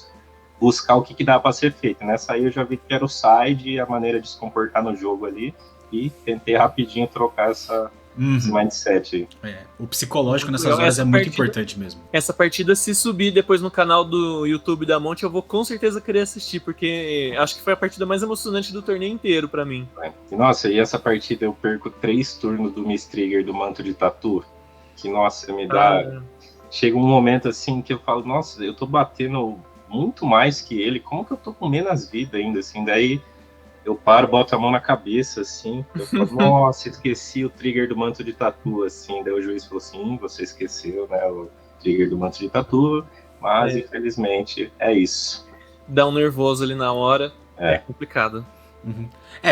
buscar o que dá para ser feito. Nessa aí eu já vi que era o side e a maneira de se comportar no jogo ali, e tentei rapidinho trocar esse mindset aí. O psicológico nessas horas é muito importante mesmo. Essa partida, se subir depois no canal do YouTube da Monte, eu vou com certeza querer assistir, porque acho que foi a partida mais emocionante do torneio inteiro pra mim. Nossa, e essa partida eu perco 3 turnos do Miss Trigger do manto de tatu, que nossa, me dá... Chega um momento assim que eu falo, nossa, eu tô batendo muito mais que ele, como que eu tô com menos vida ainda, assim, daí eu paro, boto a mão na cabeça, assim, eu falo, nossa, esqueci o trigger do manto de tatu, assim, daí o juiz falou assim, você esqueceu, né, o trigger do manto de tatu, mas infelizmente é isso. Dá um nervoso ali na hora, É. é complicado. Uhum.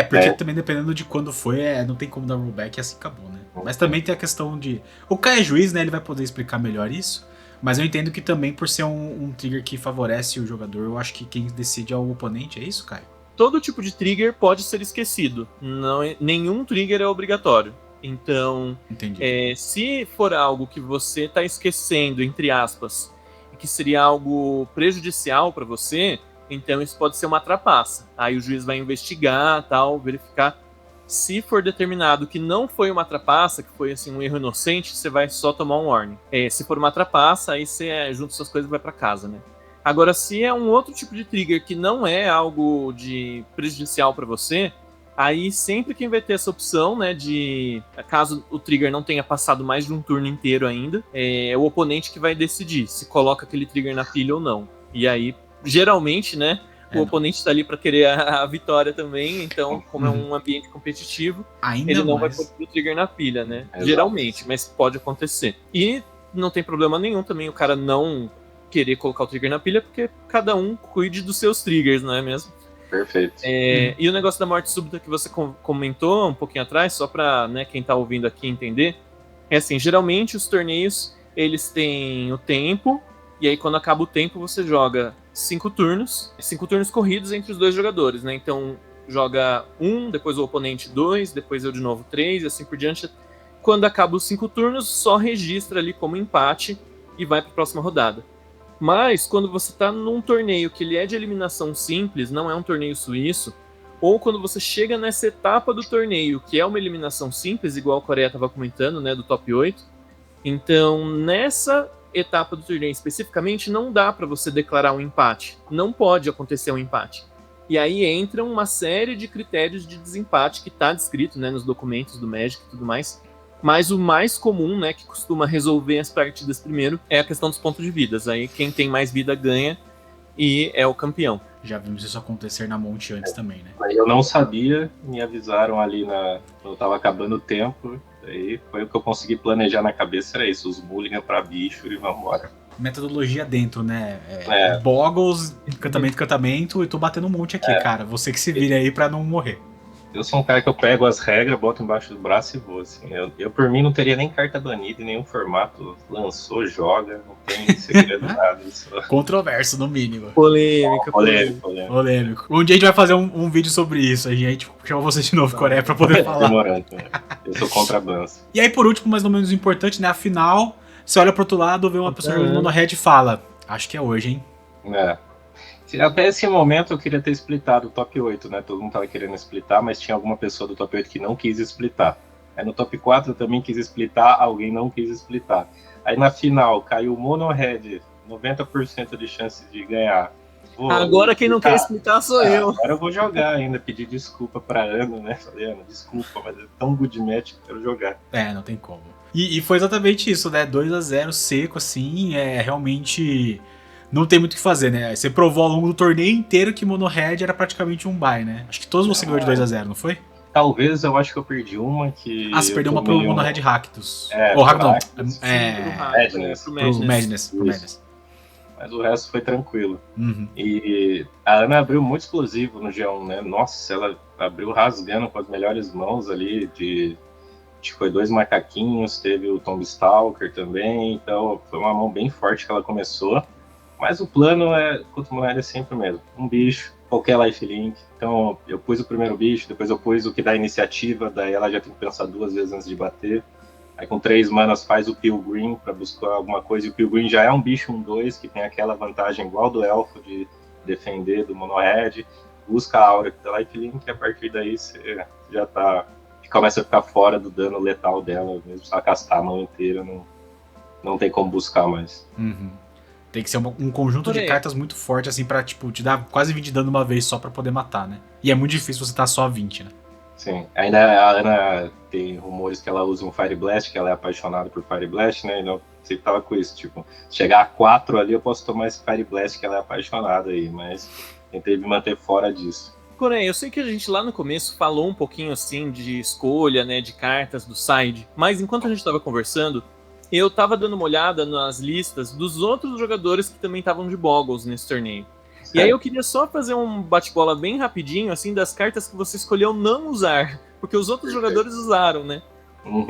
Porque também dependendo de quando foi, não tem como dar rollback e assim acabou, né? Mas também tem a questão de... O Kai é juiz, né? Ele vai poder explicar melhor isso. Mas eu entendo que também por ser um trigger que favorece o jogador, eu acho que quem decide é o oponente, é isso, Kai? Todo tipo de trigger pode ser esquecido. Nenhum trigger é obrigatório. Então, se for algo que você está esquecendo, entre aspas, e que seria algo prejudicial para você, então isso pode ser uma trapaça. Aí o juiz vai investigar, tal, verificar. Se for determinado que não foi uma trapaça, que foi assim um erro inocente, você vai só tomar um warning. Se for uma trapaça, aí você junta suas coisas e vai para casa, né? Agora, se é um outro tipo de trigger que não é algo de prejudicial para você, aí sempre quem vai ter essa opção, né, de caso o trigger não tenha passado mais de um turno inteiro ainda, é o oponente que vai decidir se coloca aquele trigger na pilha ou não. E aí, geralmente, né, o oponente tá ali para querer a vitória também, então, como é um ambiente competitivo, ele não vai pôr o trigger na pilha, né? Exato. Geralmente, mas pode acontecer. E não tem problema nenhum também o cara não querer colocar o trigger na pilha, porque cada um cuide dos seus triggers, não é mesmo? Perfeito. E o negócio da morte súbita que você comentou um pouquinho atrás, só pra, né, quem tá ouvindo aqui entender, é assim, geralmente os torneios, eles têm o tempo, e aí quando acaba o tempo você joga 5 turnos corridos entre os dois jogadores, né? Então joga 1, depois o oponente 2, depois eu de novo 3, e assim por diante. Quando acaba os 5 turnos, só registra ali como empate e vai para a próxima rodada. Mas quando você está num torneio que ele é de eliminação simples, não é um torneio suíço, ou quando você chega nessa etapa do torneio que é uma eliminação simples, igual a Coreia estava comentando, né, do top 8, então nessa etapa do torneio especificamente não dá para você declarar um empate, não pode acontecer um empate. E aí entra uma série de critérios de desempate que está descrito, né, nos documentos do Magic e tudo mais. Mas o mais comum, né, que costuma resolver as partidas primeiro, é a questão dos pontos de vidas. Aí quem tem mais vida ganha e é o campeão. Já vimos isso acontecer na Monte antes também, né? Aí eu não sabia, me avisaram ali quando tava acabando o tempo. Aí foi o que eu consegui planejar na cabeça, era isso, os mulligan pra bicho e vambora. Metodologia dentro, né? Boggles, encantamento, e tô batendo um monte aqui, cara. Você que se vire aí pra não morrer. Eu sou um cara que eu pego as regras, boto embaixo do braço e vou, assim. Eu por mim, não teria nem carta banida em nenhum formato. Lançou, joga, não tem segredo nada. Isso. Controverso, no mínimo. Polêmico. Um dia a gente vai fazer um vídeo sobre isso. A gente chama você de novo, Coreia, pra poder falar. Demorando, né? Eu sou contra a Bança. E aí, por último, mais ou menos importante, né? Afinal, você olha pro outro lado, vê uma pessoa no Red e fala: acho que é hoje, hein? Até esse momento eu queria ter splitado o top 8, né? Todo mundo tava querendo splitar, mas tinha alguma pessoa do top 8 que não quis splitar. Aí no top 4 eu também quis splitar, alguém não quis splitar. Aí na final caiu o Mono Red, 90% de chance de ganhar. Agora quem não quer splitar sou eu. Agora eu vou jogar ainda, pedir desculpa pra Ana, né? Falei, Ana, desculpa, mas é tão good match que eu quero jogar. Não tem como. E foi exatamente isso, né? 2-0 seco, assim, realmente... Não tem muito o que fazer, né? Você provou ao longo do torneio inteiro que Mono Red era praticamente um bye, né? Acho que todos você ganhou de 2-0, não foi? Talvez, eu acho que eu perdi uma que... você perdeu uma pro Mono Red Ractus. Ou Ractus pro Madness. Mas o resto foi tranquilo. Uhum. E a Ana abriu muito explosivo no G1, né? Nossa, ela abriu rasgando com as melhores mãos ali acho que foi 2 macaquinhos, teve o Tomb Stalker também, então foi uma mão bem forte que ela começou. Mas o plano contra o Mono Red é sempre o mesmo. Um bicho, qualquer lifelink. Então eu pus o primeiro bicho, depois eu pus o que dá iniciativa, daí ela já tem que pensar 2 vezes antes de bater. Aí com 3 manas faz o Pilgrim para buscar alguma coisa, e o Pilgrim já é um bicho 1/2, que tem aquela vantagem igual do Elfo de defender do Mono Red. Busca a aura que dá lifelink, e a partir daí você já começa a ficar fora do dano letal dela, mesmo se ela castar a mão inteira, não tem como buscar mais. Uhum. Tem que ser um conjunto de cartas muito forte, assim, pra, tipo, te dar quase 20 de dano uma vez só pra poder matar, né? E é muito difícil você estar só 20, né? Sim. Ainda a Ana tem rumores que ela usa um Fire Blast, que ela é apaixonada por Fire Blast, né? Então, sempre tava com isso, tipo, chegar a 4 ali, eu posso tomar esse Fire Blast, que ela é apaixonada aí, mas tentei me manter fora disso. Porém, eu sei que a gente lá no começo falou um pouquinho assim de escolha, né, de cartas do side, mas enquanto a gente estava conversando, eu estava dando uma olhada nas listas dos outros jogadores que também estavam de Boggles nesse torneio. Certo. E aí eu queria só fazer um bate-bola bem rapidinho, assim, das cartas que você escolheu não usar, porque os outros jogadores usaram, né? Uhum.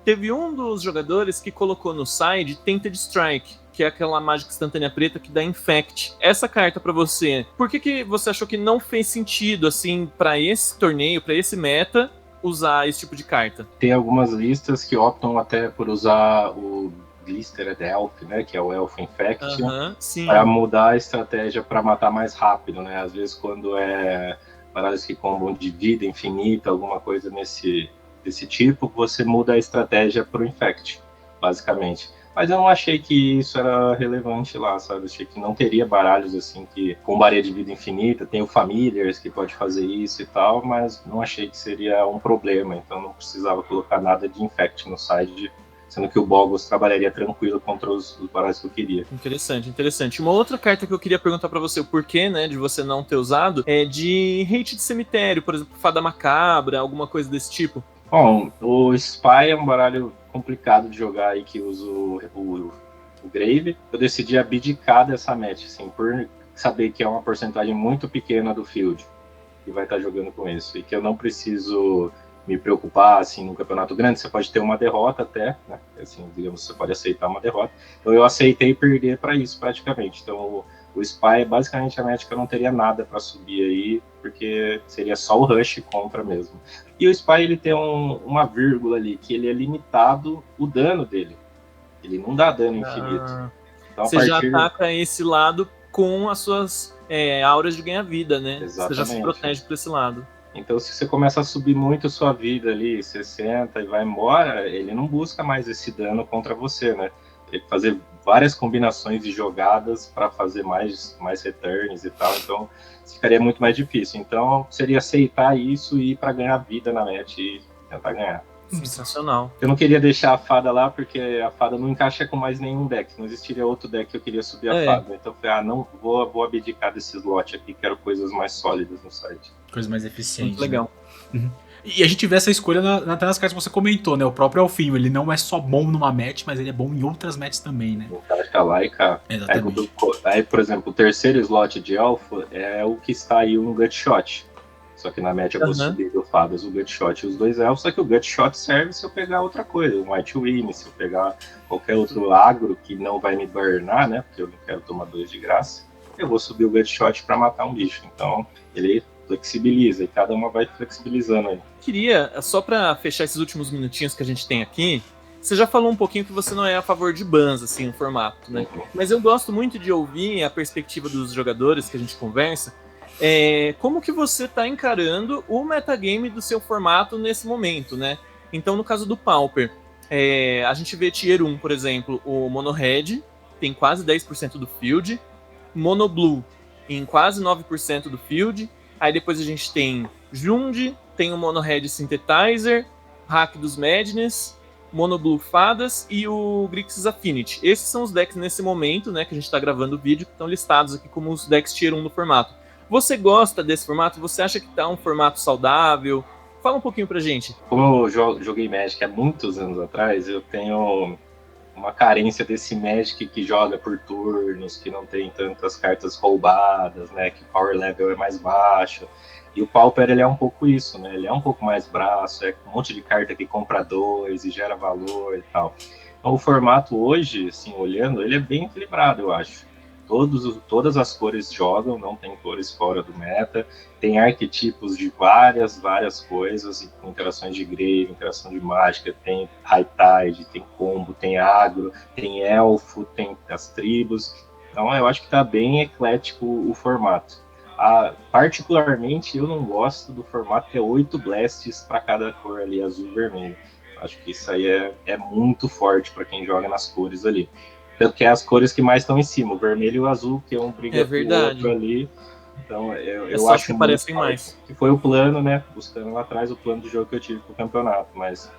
Teve um dos jogadores que colocou no side Tainted Strike, que é aquela mágica instantânea preta que dá Infect. Essa carta pra você, por que você achou que não fez sentido, assim, pra esse torneio, pra esse meta, usar esse tipo de carta? Tem algumas listas que optam até por usar o Blistered Elf, né, que é o Elf Infect, para mudar a estratégia para matar mais rápido, né? Às vezes quando é baralhos que combam de vida infinita, alguma coisa desse tipo, você muda a estratégia para o Infect, basicamente. Mas eu não achei que isso era relevante lá, sabe? Eu achei que não teria baralhos assim que combaria de vida infinita. Tem o Familiars que pode fazer isso e tal, mas não achei que seria um problema. Então não precisava colocar nada de Infect no side, sendo que o Boggles trabalharia tranquilo contra os baralhos que eu queria. Interessante. Uma outra carta que eu queria perguntar pra você o porquê, né, de você não ter usado, é de hate de cemitério, por exemplo, Fada Macabra, alguma coisa desse tipo. Bom, o Spy é um baralho complicado de jogar aí, que usa o Grave. Eu decidi abdicar dessa match, assim, por saber que é uma porcentagem muito pequena do field que vai estar jogando com isso, e que eu não preciso me preocupar, assim, num campeonato grande. Você pode ter uma derrota até, né? Assim, digamos, você pode aceitar uma derrota. Então eu aceitei perder para isso, praticamente. Então o Spy é basicamente a match que eu não teria nada para subir aí, porque seria só o Rush contra mesmo. E o Spy, ele tem uma vírgula ali, que ele é limitado o dano dele. Ele não dá dano infinito. Então, você já ataca esse lado com as suas auras de ganha-vida, né? Exatamente. Você já se protege por esse lado. Então, se você começa a subir muito a sua vida ali, 60 e vai embora, ele não busca mais esse dano contra você, né? Tem que fazer várias combinações de jogadas para fazer mais returns e tal, então ficaria muito mais difícil. Então, seria aceitar isso e ir para ganhar vida na match e tentar ganhar. Sensacional. Eu não queria deixar a fada lá, porque a fada não encaixa com mais nenhum deck. Não existiria outro deck que eu queria subir a fada. Então eu falei, não vou abdicar desse slot aqui, quero coisas mais sólidas no site. Coisas mais eficientes. Muito legal. Né? Uhum. E a gente vê essa escolha até nas cartas que você comentou, né? O próprio Elfinho, ele não é só bom numa match, mas ele é bom em outras matches também, né? O cara fica lá e cá. Exatamente. Aí, por exemplo, o terceiro slot de Elfo é o que está aí um Gutshot. Só que na match eu vou subir do Fadas o Gutshot e os dois Elfos, só que o Gutshot serve se eu pegar outra coisa, um White Win, se eu pegar qualquer outro agro que não vai me burnar, né? Porque eu não quero tomar 2 de graça. Eu vou subir o Gutshot para matar um bicho. Então, ele flexibiliza e cada uma vai flexibilizando aí. Queria, só para fechar esses últimos minutinhos que a gente tem aqui, você já falou um pouquinho que você não é a favor de bans, assim, no formato, né? Mas eu gosto muito de ouvir a perspectiva dos jogadores que a gente conversa. Como que você está encarando o metagame do seu formato nesse momento, né? Então, no caso do Pauper, a gente vê Tier 1, por exemplo, o Mono Red tem quase 10% do field, Mono Blue em quase 9% do field, aí depois a gente tem Jund, tem o Mono Red Synthetizer, Hack dos Madness, Mono Blue Fadas e o Grixis Affinity. Esses são os decks nesse momento, né, que a gente está gravando o vídeo, que estão listados aqui como os decks Tier 1 do formato. Você gosta desse formato? Você acha que tá um formato saudável? Fala um pouquinho pra gente. Como eu joguei Magic há muitos anos atrás, eu tenho uma carência desse Magic que joga por turnos, que não tem tantas cartas roubadas, né? Que o power level é mais baixo. E o Pauper, ele é um pouco isso, né? Ele é um pouco mais braço, é um monte de carta que compra 2 e gera valor e tal. Então o formato hoje, assim, olhando, ele é bem equilibrado, eu acho. Todas as cores jogam, não tem cores fora do meta, tem arquetipos de várias coisas, interações de grave, interação de mágica, tem high tide, tem combo, tem agro, tem elfo, tem as tribos. Então eu acho que está bem eclético o formato. Particularmente eu não gosto do formato ter 8 blasts para cada cor ali, azul e vermelho. Acho que isso aí é muito forte para quem joga nas cores ali. Tanto que é as cores que mais estão em cima, o vermelho e o azul, que um briga com o outro ali. Então, eu acho que parecem mais. Que foi o plano, né? Buscando lá atrás o plano de jogo que eu tive pro campeonato. Mas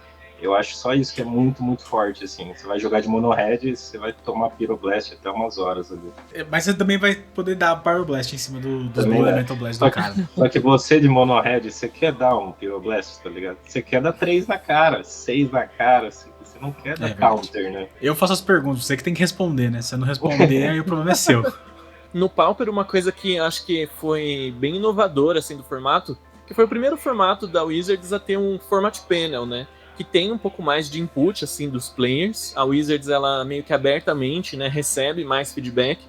Eu acho só isso que é muito, muito forte, assim. Você vai jogar de mono-red, você vai tomar Pyroblast até umas horas ali. Mas você também vai poder dar Power Blast em cima dos Também Low é. Elemental Blast do cara. Só que você de mono-red, você quer dar um Pyroblast, tá ligado? Você quer dar 3 na cara, 6 na cara, você não quer dar counter, né? Eu faço as perguntas, você que tem que responder, né? Se você não responder, aí o problema é seu. No Pauper, uma coisa que acho que foi bem inovadora, assim, do formato, que foi o primeiro formato da Wizards a ter um format panel, né? Que tem um pouco mais de input, assim, dos players. A Wizards, ela meio que abertamente, né, recebe mais feedback.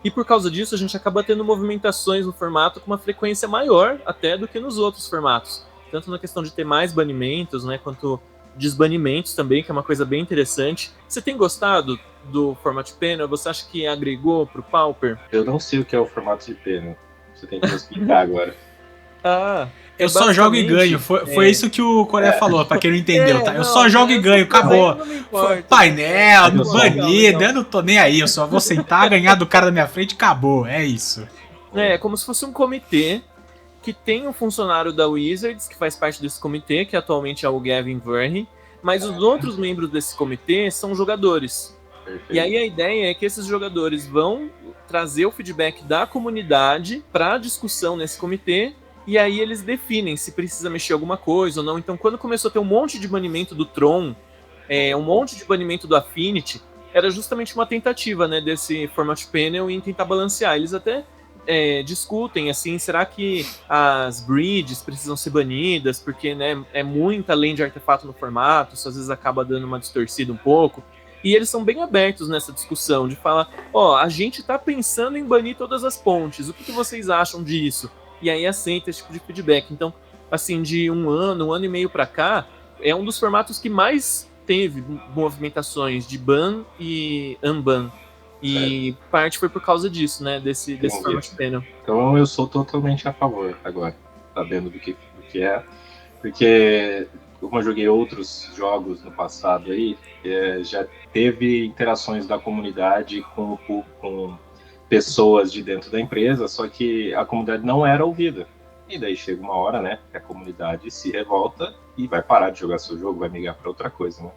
E por causa disso, a gente acaba tendo movimentações no formato com uma frequência maior até do que nos outros formatos. Tanto na questão de ter mais banimentos, né, quanto desbanimentos também, que é uma coisa bem interessante. Você tem gostado do format panel? Você acha que agregou pro Pauper? Eu não sei o que é o formato de panel. Você tem que me explicar agora. Eu só jogo e ganho. Foi isso que o Coreia falou, pra quem não entendeu, tá? Eu só jogo e ganho, acabou. Painel, banido, eu não tô nem aí. Eu só vou sentar, ganhar do cara da minha frente e acabou. É isso. É como se fosse um comitê que tem um funcionário da Wizards, que faz parte desse comitê, que atualmente é o Gavin Verhey, mas os outros membros desse comitê são jogadores. Perfeito. E aí a ideia é que esses jogadores vão trazer o feedback da comunidade para discussão nesse comitê, e aí eles definem se precisa mexer alguma coisa ou não. Então, quando começou a ter um monte de banimento do Tron, um monte de banimento do Affinity, era justamente uma tentativa, né, desse format panel em tentar balancear. Eles até discutem, assim, será que as bridges precisam ser banidas, porque, né, é muita lane de artefato no formato, isso às vezes acaba dando uma distorcida um pouco. E eles são bem abertos nessa discussão, de falar, a gente tá pensando em banir todas as pontes, o que vocês acham disso? E aí aceita esse tipo de feedback. Então, assim, de um ano e meio pra cá, é um dos formatos que mais teve movimentações de ban e unban. E parte foi por causa disso, né? Desse format panel. Então eu sou totalmente a favor agora, sabendo do que é. Porque, como eu joguei outros jogos no passado aí, já teve interações da comunidade com pessoas de dentro da empresa, só que a comunidade não era ouvida. E daí chega uma hora, né, que a comunidade se revolta e vai parar de jogar seu jogo, vai migrar para outra coisa, né?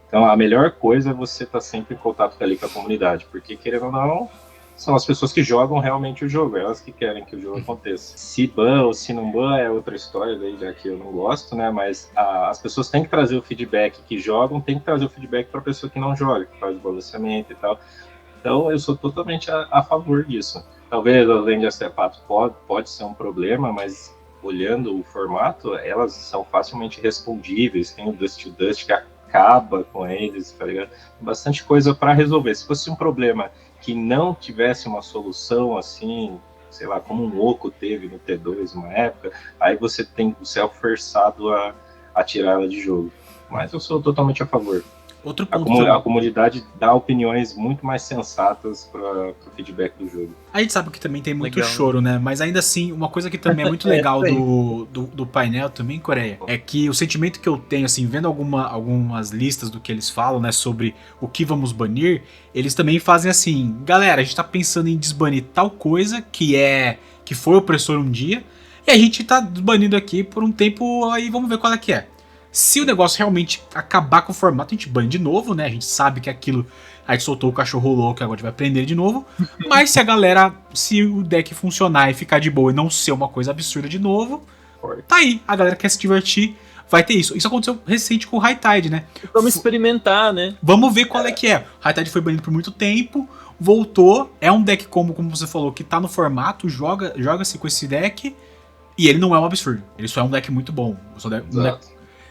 Então a melhor coisa é você estar sempre em contato ali com a comunidade, porque querendo ou não, são as pessoas que jogam realmente o jogo, elas que querem que o jogo aconteça. Se ban ou se não ban é outra história, daí já que eu não gosto, né, mas as pessoas têm que trazer o feedback que jogam, tem que trazer o feedback para a pessoa que não joga, que faz o balanceamento e tal. Então, eu sou totalmente a favor disso. Talvez a lane de artefato pode ser um problema, mas olhando o formato, elas são facilmente respondíveis. Tem o Dust to Dust que acaba com eles, tá ligado? Tem bastante coisa para resolver. Se fosse um problema que não tivesse uma solução assim, sei lá, como um Oco teve no T2 uma época, aí você é forçado a tirar ela de jogo. Mas eu sou totalmente a favor. Outro ponto a comunidade dá opiniões muito mais sensatas para o feedback do jogo. A gente sabe que também tem muito choro, né? Mas ainda assim, uma coisa que também é muito legal do painel também, Coreia, é que o sentimento que eu tenho, assim, vendo algumas listas do que eles falam, né, sobre o que vamos banir, eles também fazem assim, galera, a gente tá pensando em desbanir tal coisa que foi opressor um dia, e a gente tá banindo aqui por um tempo, aí vamos ver qual é que é. Se o negócio realmente acabar com o formato, a gente bane de novo, né? A gente sabe que aquilo... A gente soltou o cachorro louco, agora a gente vai prender de novo. Mas se o deck funcionar e ficar de boa e não ser uma coisa absurda de novo, tá aí. A galera quer se divertir, vai ter isso. Isso aconteceu recente com o High Tide, né? Vamos experimentar, né? Vamos ver qual é que é. High Tide foi banido por muito tempo, voltou. É um deck como você falou, que tá no formato, joga-se com esse deck. E ele não é um absurdo. Ele só é um deck muito bom.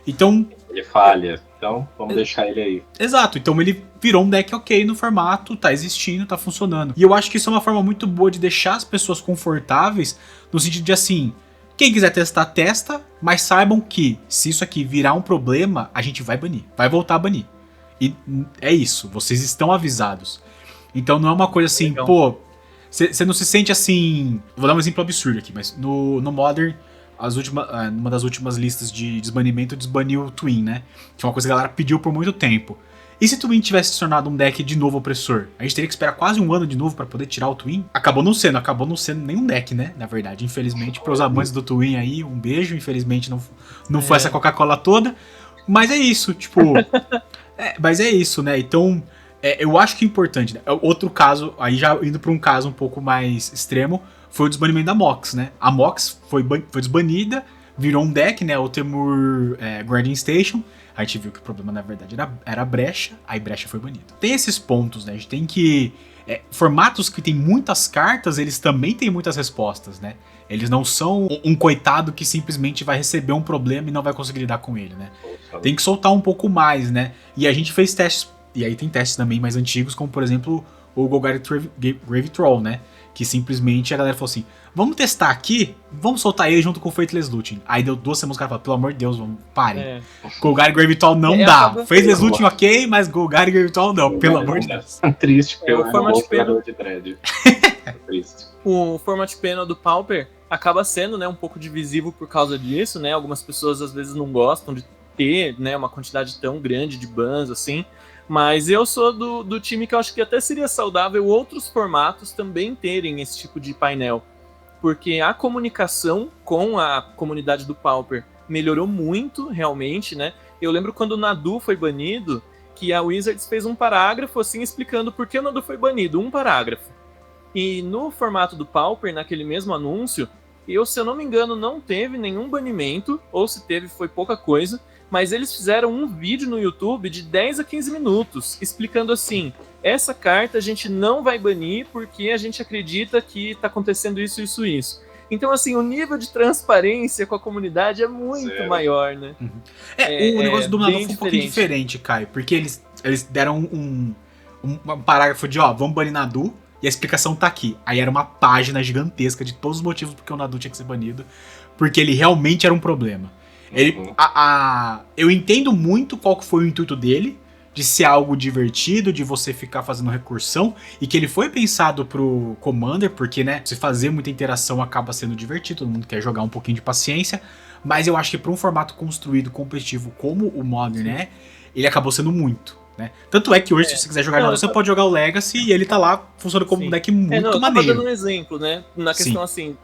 Então, ele falha, então vamos deixar ele aí. Exato, então ele virou um deck ok no formato, tá existindo, tá funcionando. E eu acho que isso é uma forma muito boa de deixar as pessoas confortáveis, no sentido de assim, quem quiser testar, testa, mas saibam que se isso aqui virar um problema, a gente vai banir, vai voltar a banir. E é isso, vocês estão avisados. Então não é uma coisa assim, pô, você não se sente assim... Vou dar um exemplo absurdo aqui, mas no Modern... Numa das últimas listas de desbanimento, desbaniu o Twin, né? Que é uma coisa que a galera pediu por muito tempo. E se o Twin tivesse se tornado um deck de novo opressor? A gente teria que esperar quase um ano de novo pra poder tirar o Twin? Acabou não sendo nenhum deck, né? Na verdade, infelizmente, para os amantes do Twin aí, um beijo. Infelizmente não foi essa Coca-Cola toda. Mas é isso, tipo... mas é isso, né? Então, eu acho que é importante, né? Outro caso, aí já indo pra um caso um pouco mais extremo, foi o desbanimento da Mox, né? A Mox foi desbanida, virou um deck, né? O Temur Guardian Station. A gente viu que o problema, na verdade, era a brecha, aí brecha foi banida. Tem esses pontos, né? A gente tem que... formatos que tem muitas cartas, eles também têm muitas respostas, né? Eles não são um coitado que simplesmente vai receber um problema e não vai conseguir lidar com ele, né? Tem que soltar um pouco mais, né? E a gente fez testes, e aí tem testes também mais antigos, como por exemplo o Golgari Grave Troll, né? Que simplesmente a galera falou assim, vamos testar aqui, vamos soltar ele junto com o Faithless Looting. Aí deu 2 semanas, o cara falou, pelo amor de Deus, parem. Golgari Grave Troll não dá. Faithless Looting ok, mas Golgari Grave Troll não, pelo amor de Deus. Triste, porque eu forma de pena de dread. Triste. O format pena do Pauper acaba sendo, né, um pouco divisivo por causa disso, né? Algumas pessoas às vezes não gostam de ter, né, uma quantidade tão grande de bans assim. Mas eu sou do time que eu acho que até seria saudável outros formatos também terem esse tipo de painel. Porque a comunicação com a comunidade do Pauper melhorou muito, realmente, né? Eu lembro quando o Nadu foi banido, que a Wizards fez um parágrafo assim explicando por que o Nadu foi banido, um parágrafo. E no formato do Pauper, naquele mesmo anúncio, se eu não me engano, não teve nenhum banimento, ou se teve foi pouca coisa, mas eles fizeram um vídeo no YouTube de 10 a 15 minutos, explicando assim, essa carta a gente não vai banir porque a gente acredita que tá acontecendo isso, isso, isso. Então, assim, o nível de transparência com a comunidade é muito maior, né? Uhum. O negócio do Nadu foi um pouquinho diferente, Caio, porque eles deram um parágrafo de, vamos banir Nadu, e a explicação tá aqui. Aí era uma página gigantesca de todos os motivos porque o Nadu tinha que ser banido, porque ele realmente era um problema. Eu entendo muito qual que foi o intuito dele, de ser algo divertido, de você ficar fazendo recursão, e que ele foi pensado pro Commander, porque, né, se fazer muita interação acaba sendo divertido, todo mundo quer jogar um pouquinho de paciência, mas eu acho que pra um formato construído competitivo como o Modern, né, ele acabou sendo muito. Né? Tanto é que hoje, se você quiser jogar você pode jogar o Legacy e ele tá lá, funciona como um deck muito maneiro. Eu tô dando um exemplo, né? Na questão assim,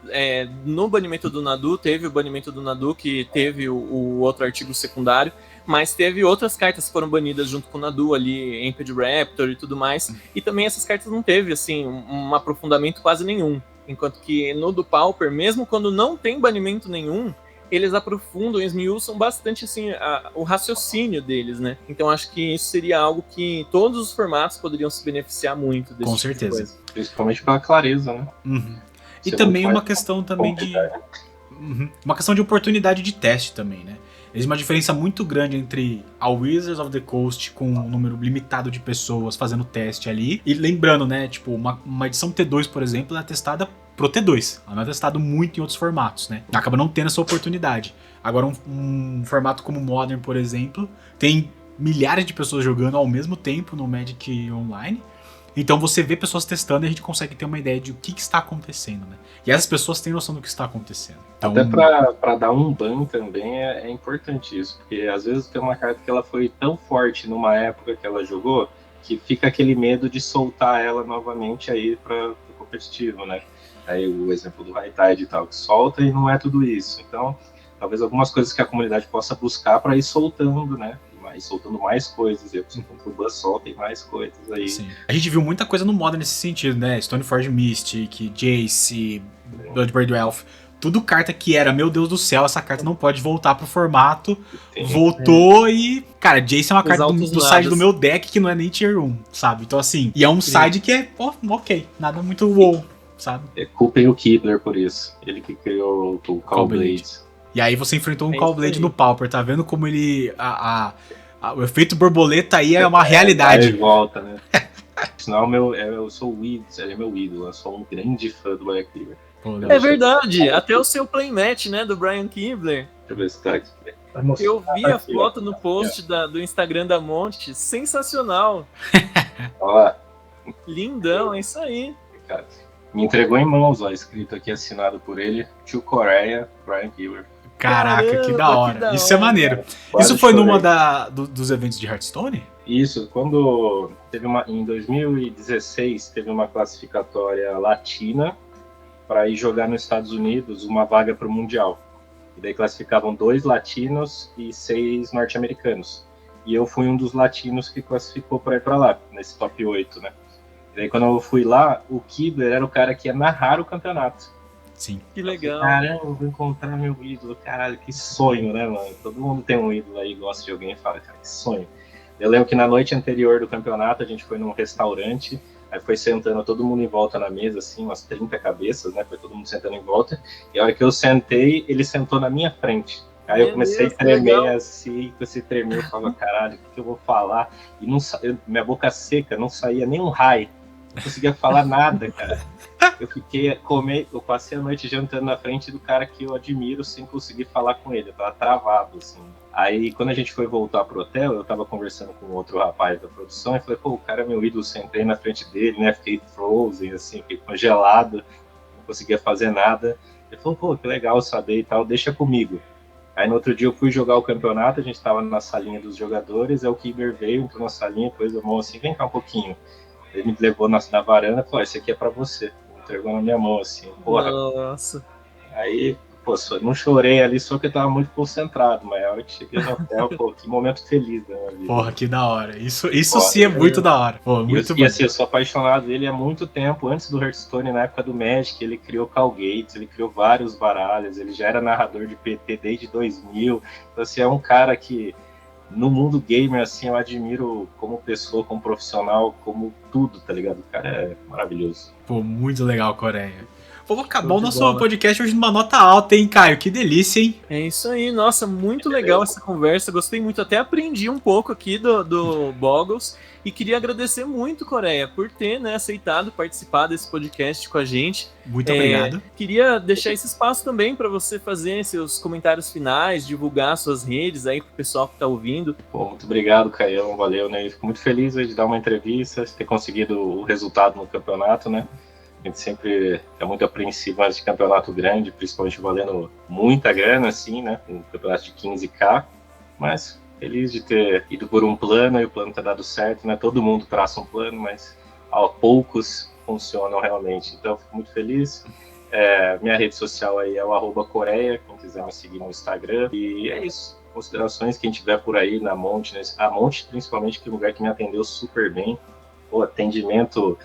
no banimento do Nadu, teve o banimento do Nadu, que teve o outro artigo secundário, mas teve outras cartas que foram banidas junto com o Nadu ali, Amped Raptor e tudo mais, e também essas cartas não teve, assim, um aprofundamento quase nenhum. Enquanto que no do Pauper, mesmo quando não tem banimento nenhum, eles aprofundam, esmiuçam bastante assim, o raciocínio deles, né? Então acho que isso seria algo que todos os formatos poderiam se beneficiar muito desse Com tipo certeza. de coisa. Principalmente pela clareza, né? Uhum. E também uma questão também de... uma questão de oportunidade de teste também, né? Existe uma diferença muito grande entre a Wizards of the Coast com um número limitado de pessoas fazendo teste ali. E lembrando, né? Tipo, uma edição T2, por exemplo, ela é testada pro T2. Ela não é testado muito em outros formatos, né? Acaba não tendo essa oportunidade. Agora, um formato como Modern, por exemplo, tem milhares de pessoas jogando ao mesmo tempo no Magic Online. Então você vê pessoas testando e a gente consegue ter uma ideia de o que está acontecendo, né? E essas pessoas têm noção do que está acontecendo. Então... Até pra dar um ban também é importante isso, porque às vezes tem uma carta que ela foi tão forte numa época que ela jogou, que fica aquele medo de soltar ela novamente aí para o competitivo, né? Aí o exemplo do High Tide e tal, que solta e não é tudo isso. Então, talvez algumas coisas que a comunidade possa buscar para ir soltando, né? E soltando mais coisas. E a pessoa que o Buzz solta e mais coisas aí. Sim. A gente viu muita coisa no Modern nesse sentido, né? Stoneforge Mystic, Jace, Bloodbraid Elf. Tudo carta que era, meu Deus do céu, essa carta não pode voltar pro formato. Voltou e... Cara, Jace é uma carta do side do meu deck que não é nem tier 1, sabe? Então assim, e é um side que é, ok, nada muito wow, sabe? Culpem o Kibler por isso. Ele que criou o Callblade. E aí você enfrentou um Callblade no Pauper, tá vendo como ele... o efeito borboleta aí é uma realidade. Aí volta, né? Senão eu sou o ídolo, ele é meu ídolo, eu sou um grande fã do Black Cleaver. É verdade, até o seu playmatch, né, do Brian Kibler. Deixa eu ver se tá aqui. Eu vi a foto no post do Instagram da Monte, sensacional. Ó, lindão, é isso aí. Me entregou em mãos, ó, escrito aqui, assinado por ele, To Coreia, Brian Kibler. Caraca, caramba, que da hora. Isso é maneiro. Isso foi numa dos eventos de Hearthstone? Isso, quando teve em 2016, teve uma classificatória latina para ir jogar nos Estados Unidos uma vaga para o Mundial. E daí classificavam 2 latinos e 6 norte-americanos. E eu fui um dos latinos que classificou para ir para lá, nesse top 8, né? E daí quando eu fui lá, o Kibler era o cara que ia narrar o campeonato. Sim. Que legal. Caramba, eu vou encontrar meu ídolo. Caralho, que sonho, né, mano? Todo mundo tem um ídolo aí, gosta de alguém e fala, cara, que sonho. Eu lembro que na noite anterior do campeonato, a gente foi num restaurante, aí foi sentando todo mundo em volta na mesa, assim, umas 30 cabeças, né? Foi todo mundo sentando em volta. E a hora que eu sentei, ele sentou na minha frente. Aí eu comecei a tremer assim, com esse tremer, eu falava, caralho, o que eu vou falar? E não minha boca seca, não saía nem um raio, não conseguia falar nada, cara. Eu passei a noite jantando na frente do cara que eu admiro sem conseguir falar com ele, eu tava travado, assim. Aí, quando a gente foi voltar pro hotel, eu tava conversando com outro rapaz da produção e falei, pô, o cara é meu ídolo, sentei na frente dele, né, fiquei frozen, assim, fiquei congelado, não conseguia fazer nada. Ele falou, pô, que legal saber e tal, deixa comigo. Aí no outro dia eu fui jogar o campeonato, a gente tava na salinha dos jogadores, aí o Kibler veio, entrou na salinha, pôs a mão assim, vem cá um pouquinho. Ele me levou na varanda e falou, esse aqui é pra você. Me entregou na minha mão, assim, porra. Nossa. Aí, pô, não chorei ali, só que eu tava muito concentrado, mas a hora que cheguei no hotel, pô, que momento feliz da minha vida. Porra, que da hora. Isso porra, sim é muito da hora. Pô, muito e assim, eu sou apaixonado dele há muito tempo. Antes do Hearthstone, na época do Magic, ele criou Call Gates, ele criou vários baralhos, ele já era narrador de PT desde 2000. Então, assim, é um cara que, no mundo gamer, assim, eu admiro como pessoa, como profissional, como tudo, tá ligado? O cara é maravilhoso. Pô, muito legal, Coreia. Vamos acabar o nosso podcast hoje numa nota alta, hein, Caio? Que delícia, hein? É isso aí, nossa, muito legal essa conversa, gostei muito, até aprendi um pouco aqui do Boggles, e queria agradecer muito, Coreia, por ter, né, aceitado participar desse podcast com a gente. Muito obrigado. Queria deixar esse espaço também para você fazer seus comentários finais, divulgar suas redes aí pro pessoal que tá ouvindo. Pô, muito obrigado, Caião, valeu, né? Eu fico muito feliz de dar uma entrevista, de ter conseguido o resultado no campeonato, né? A gente sempre é muito apreensivo antes de campeonato grande, principalmente valendo muita grana, assim, né? Um campeonato de 15K, mas feliz de ter ido por um plano e o plano ter dado certo, né? Todo mundo traça um plano, mas poucos funcionam realmente. Então, fico muito feliz. Minha rede social aí é o @Coreia, quem quiser me seguir no Instagram. E é isso. Considerações, quem tiver por aí na Monte, né? A Monte, principalmente, que é um lugar que me atendeu super bem. O atendimento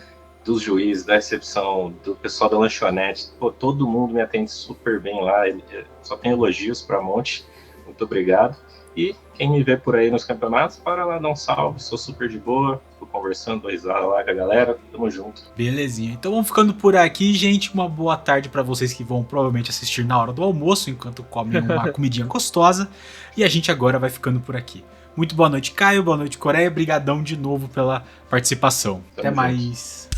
dos juízes, da recepção, do pessoal da lanchonete, pô, todo mundo me atende super bem lá, só tem elogios para Monte, muito obrigado. E quem me vê por aí nos campeonatos, para lá, dá um salve, sou super de boa, fico conversando, dou risada lá com a galera, tamo junto. Belezinha, então vamos ficando por aqui, gente, uma boa tarde para vocês que vão provavelmente assistir na hora do almoço, enquanto comem uma comidinha gostosa, e a gente agora vai ficando por aqui. Muito boa noite, Caio, boa noite, Coreia, brigadão de novo pela participação. Até mais.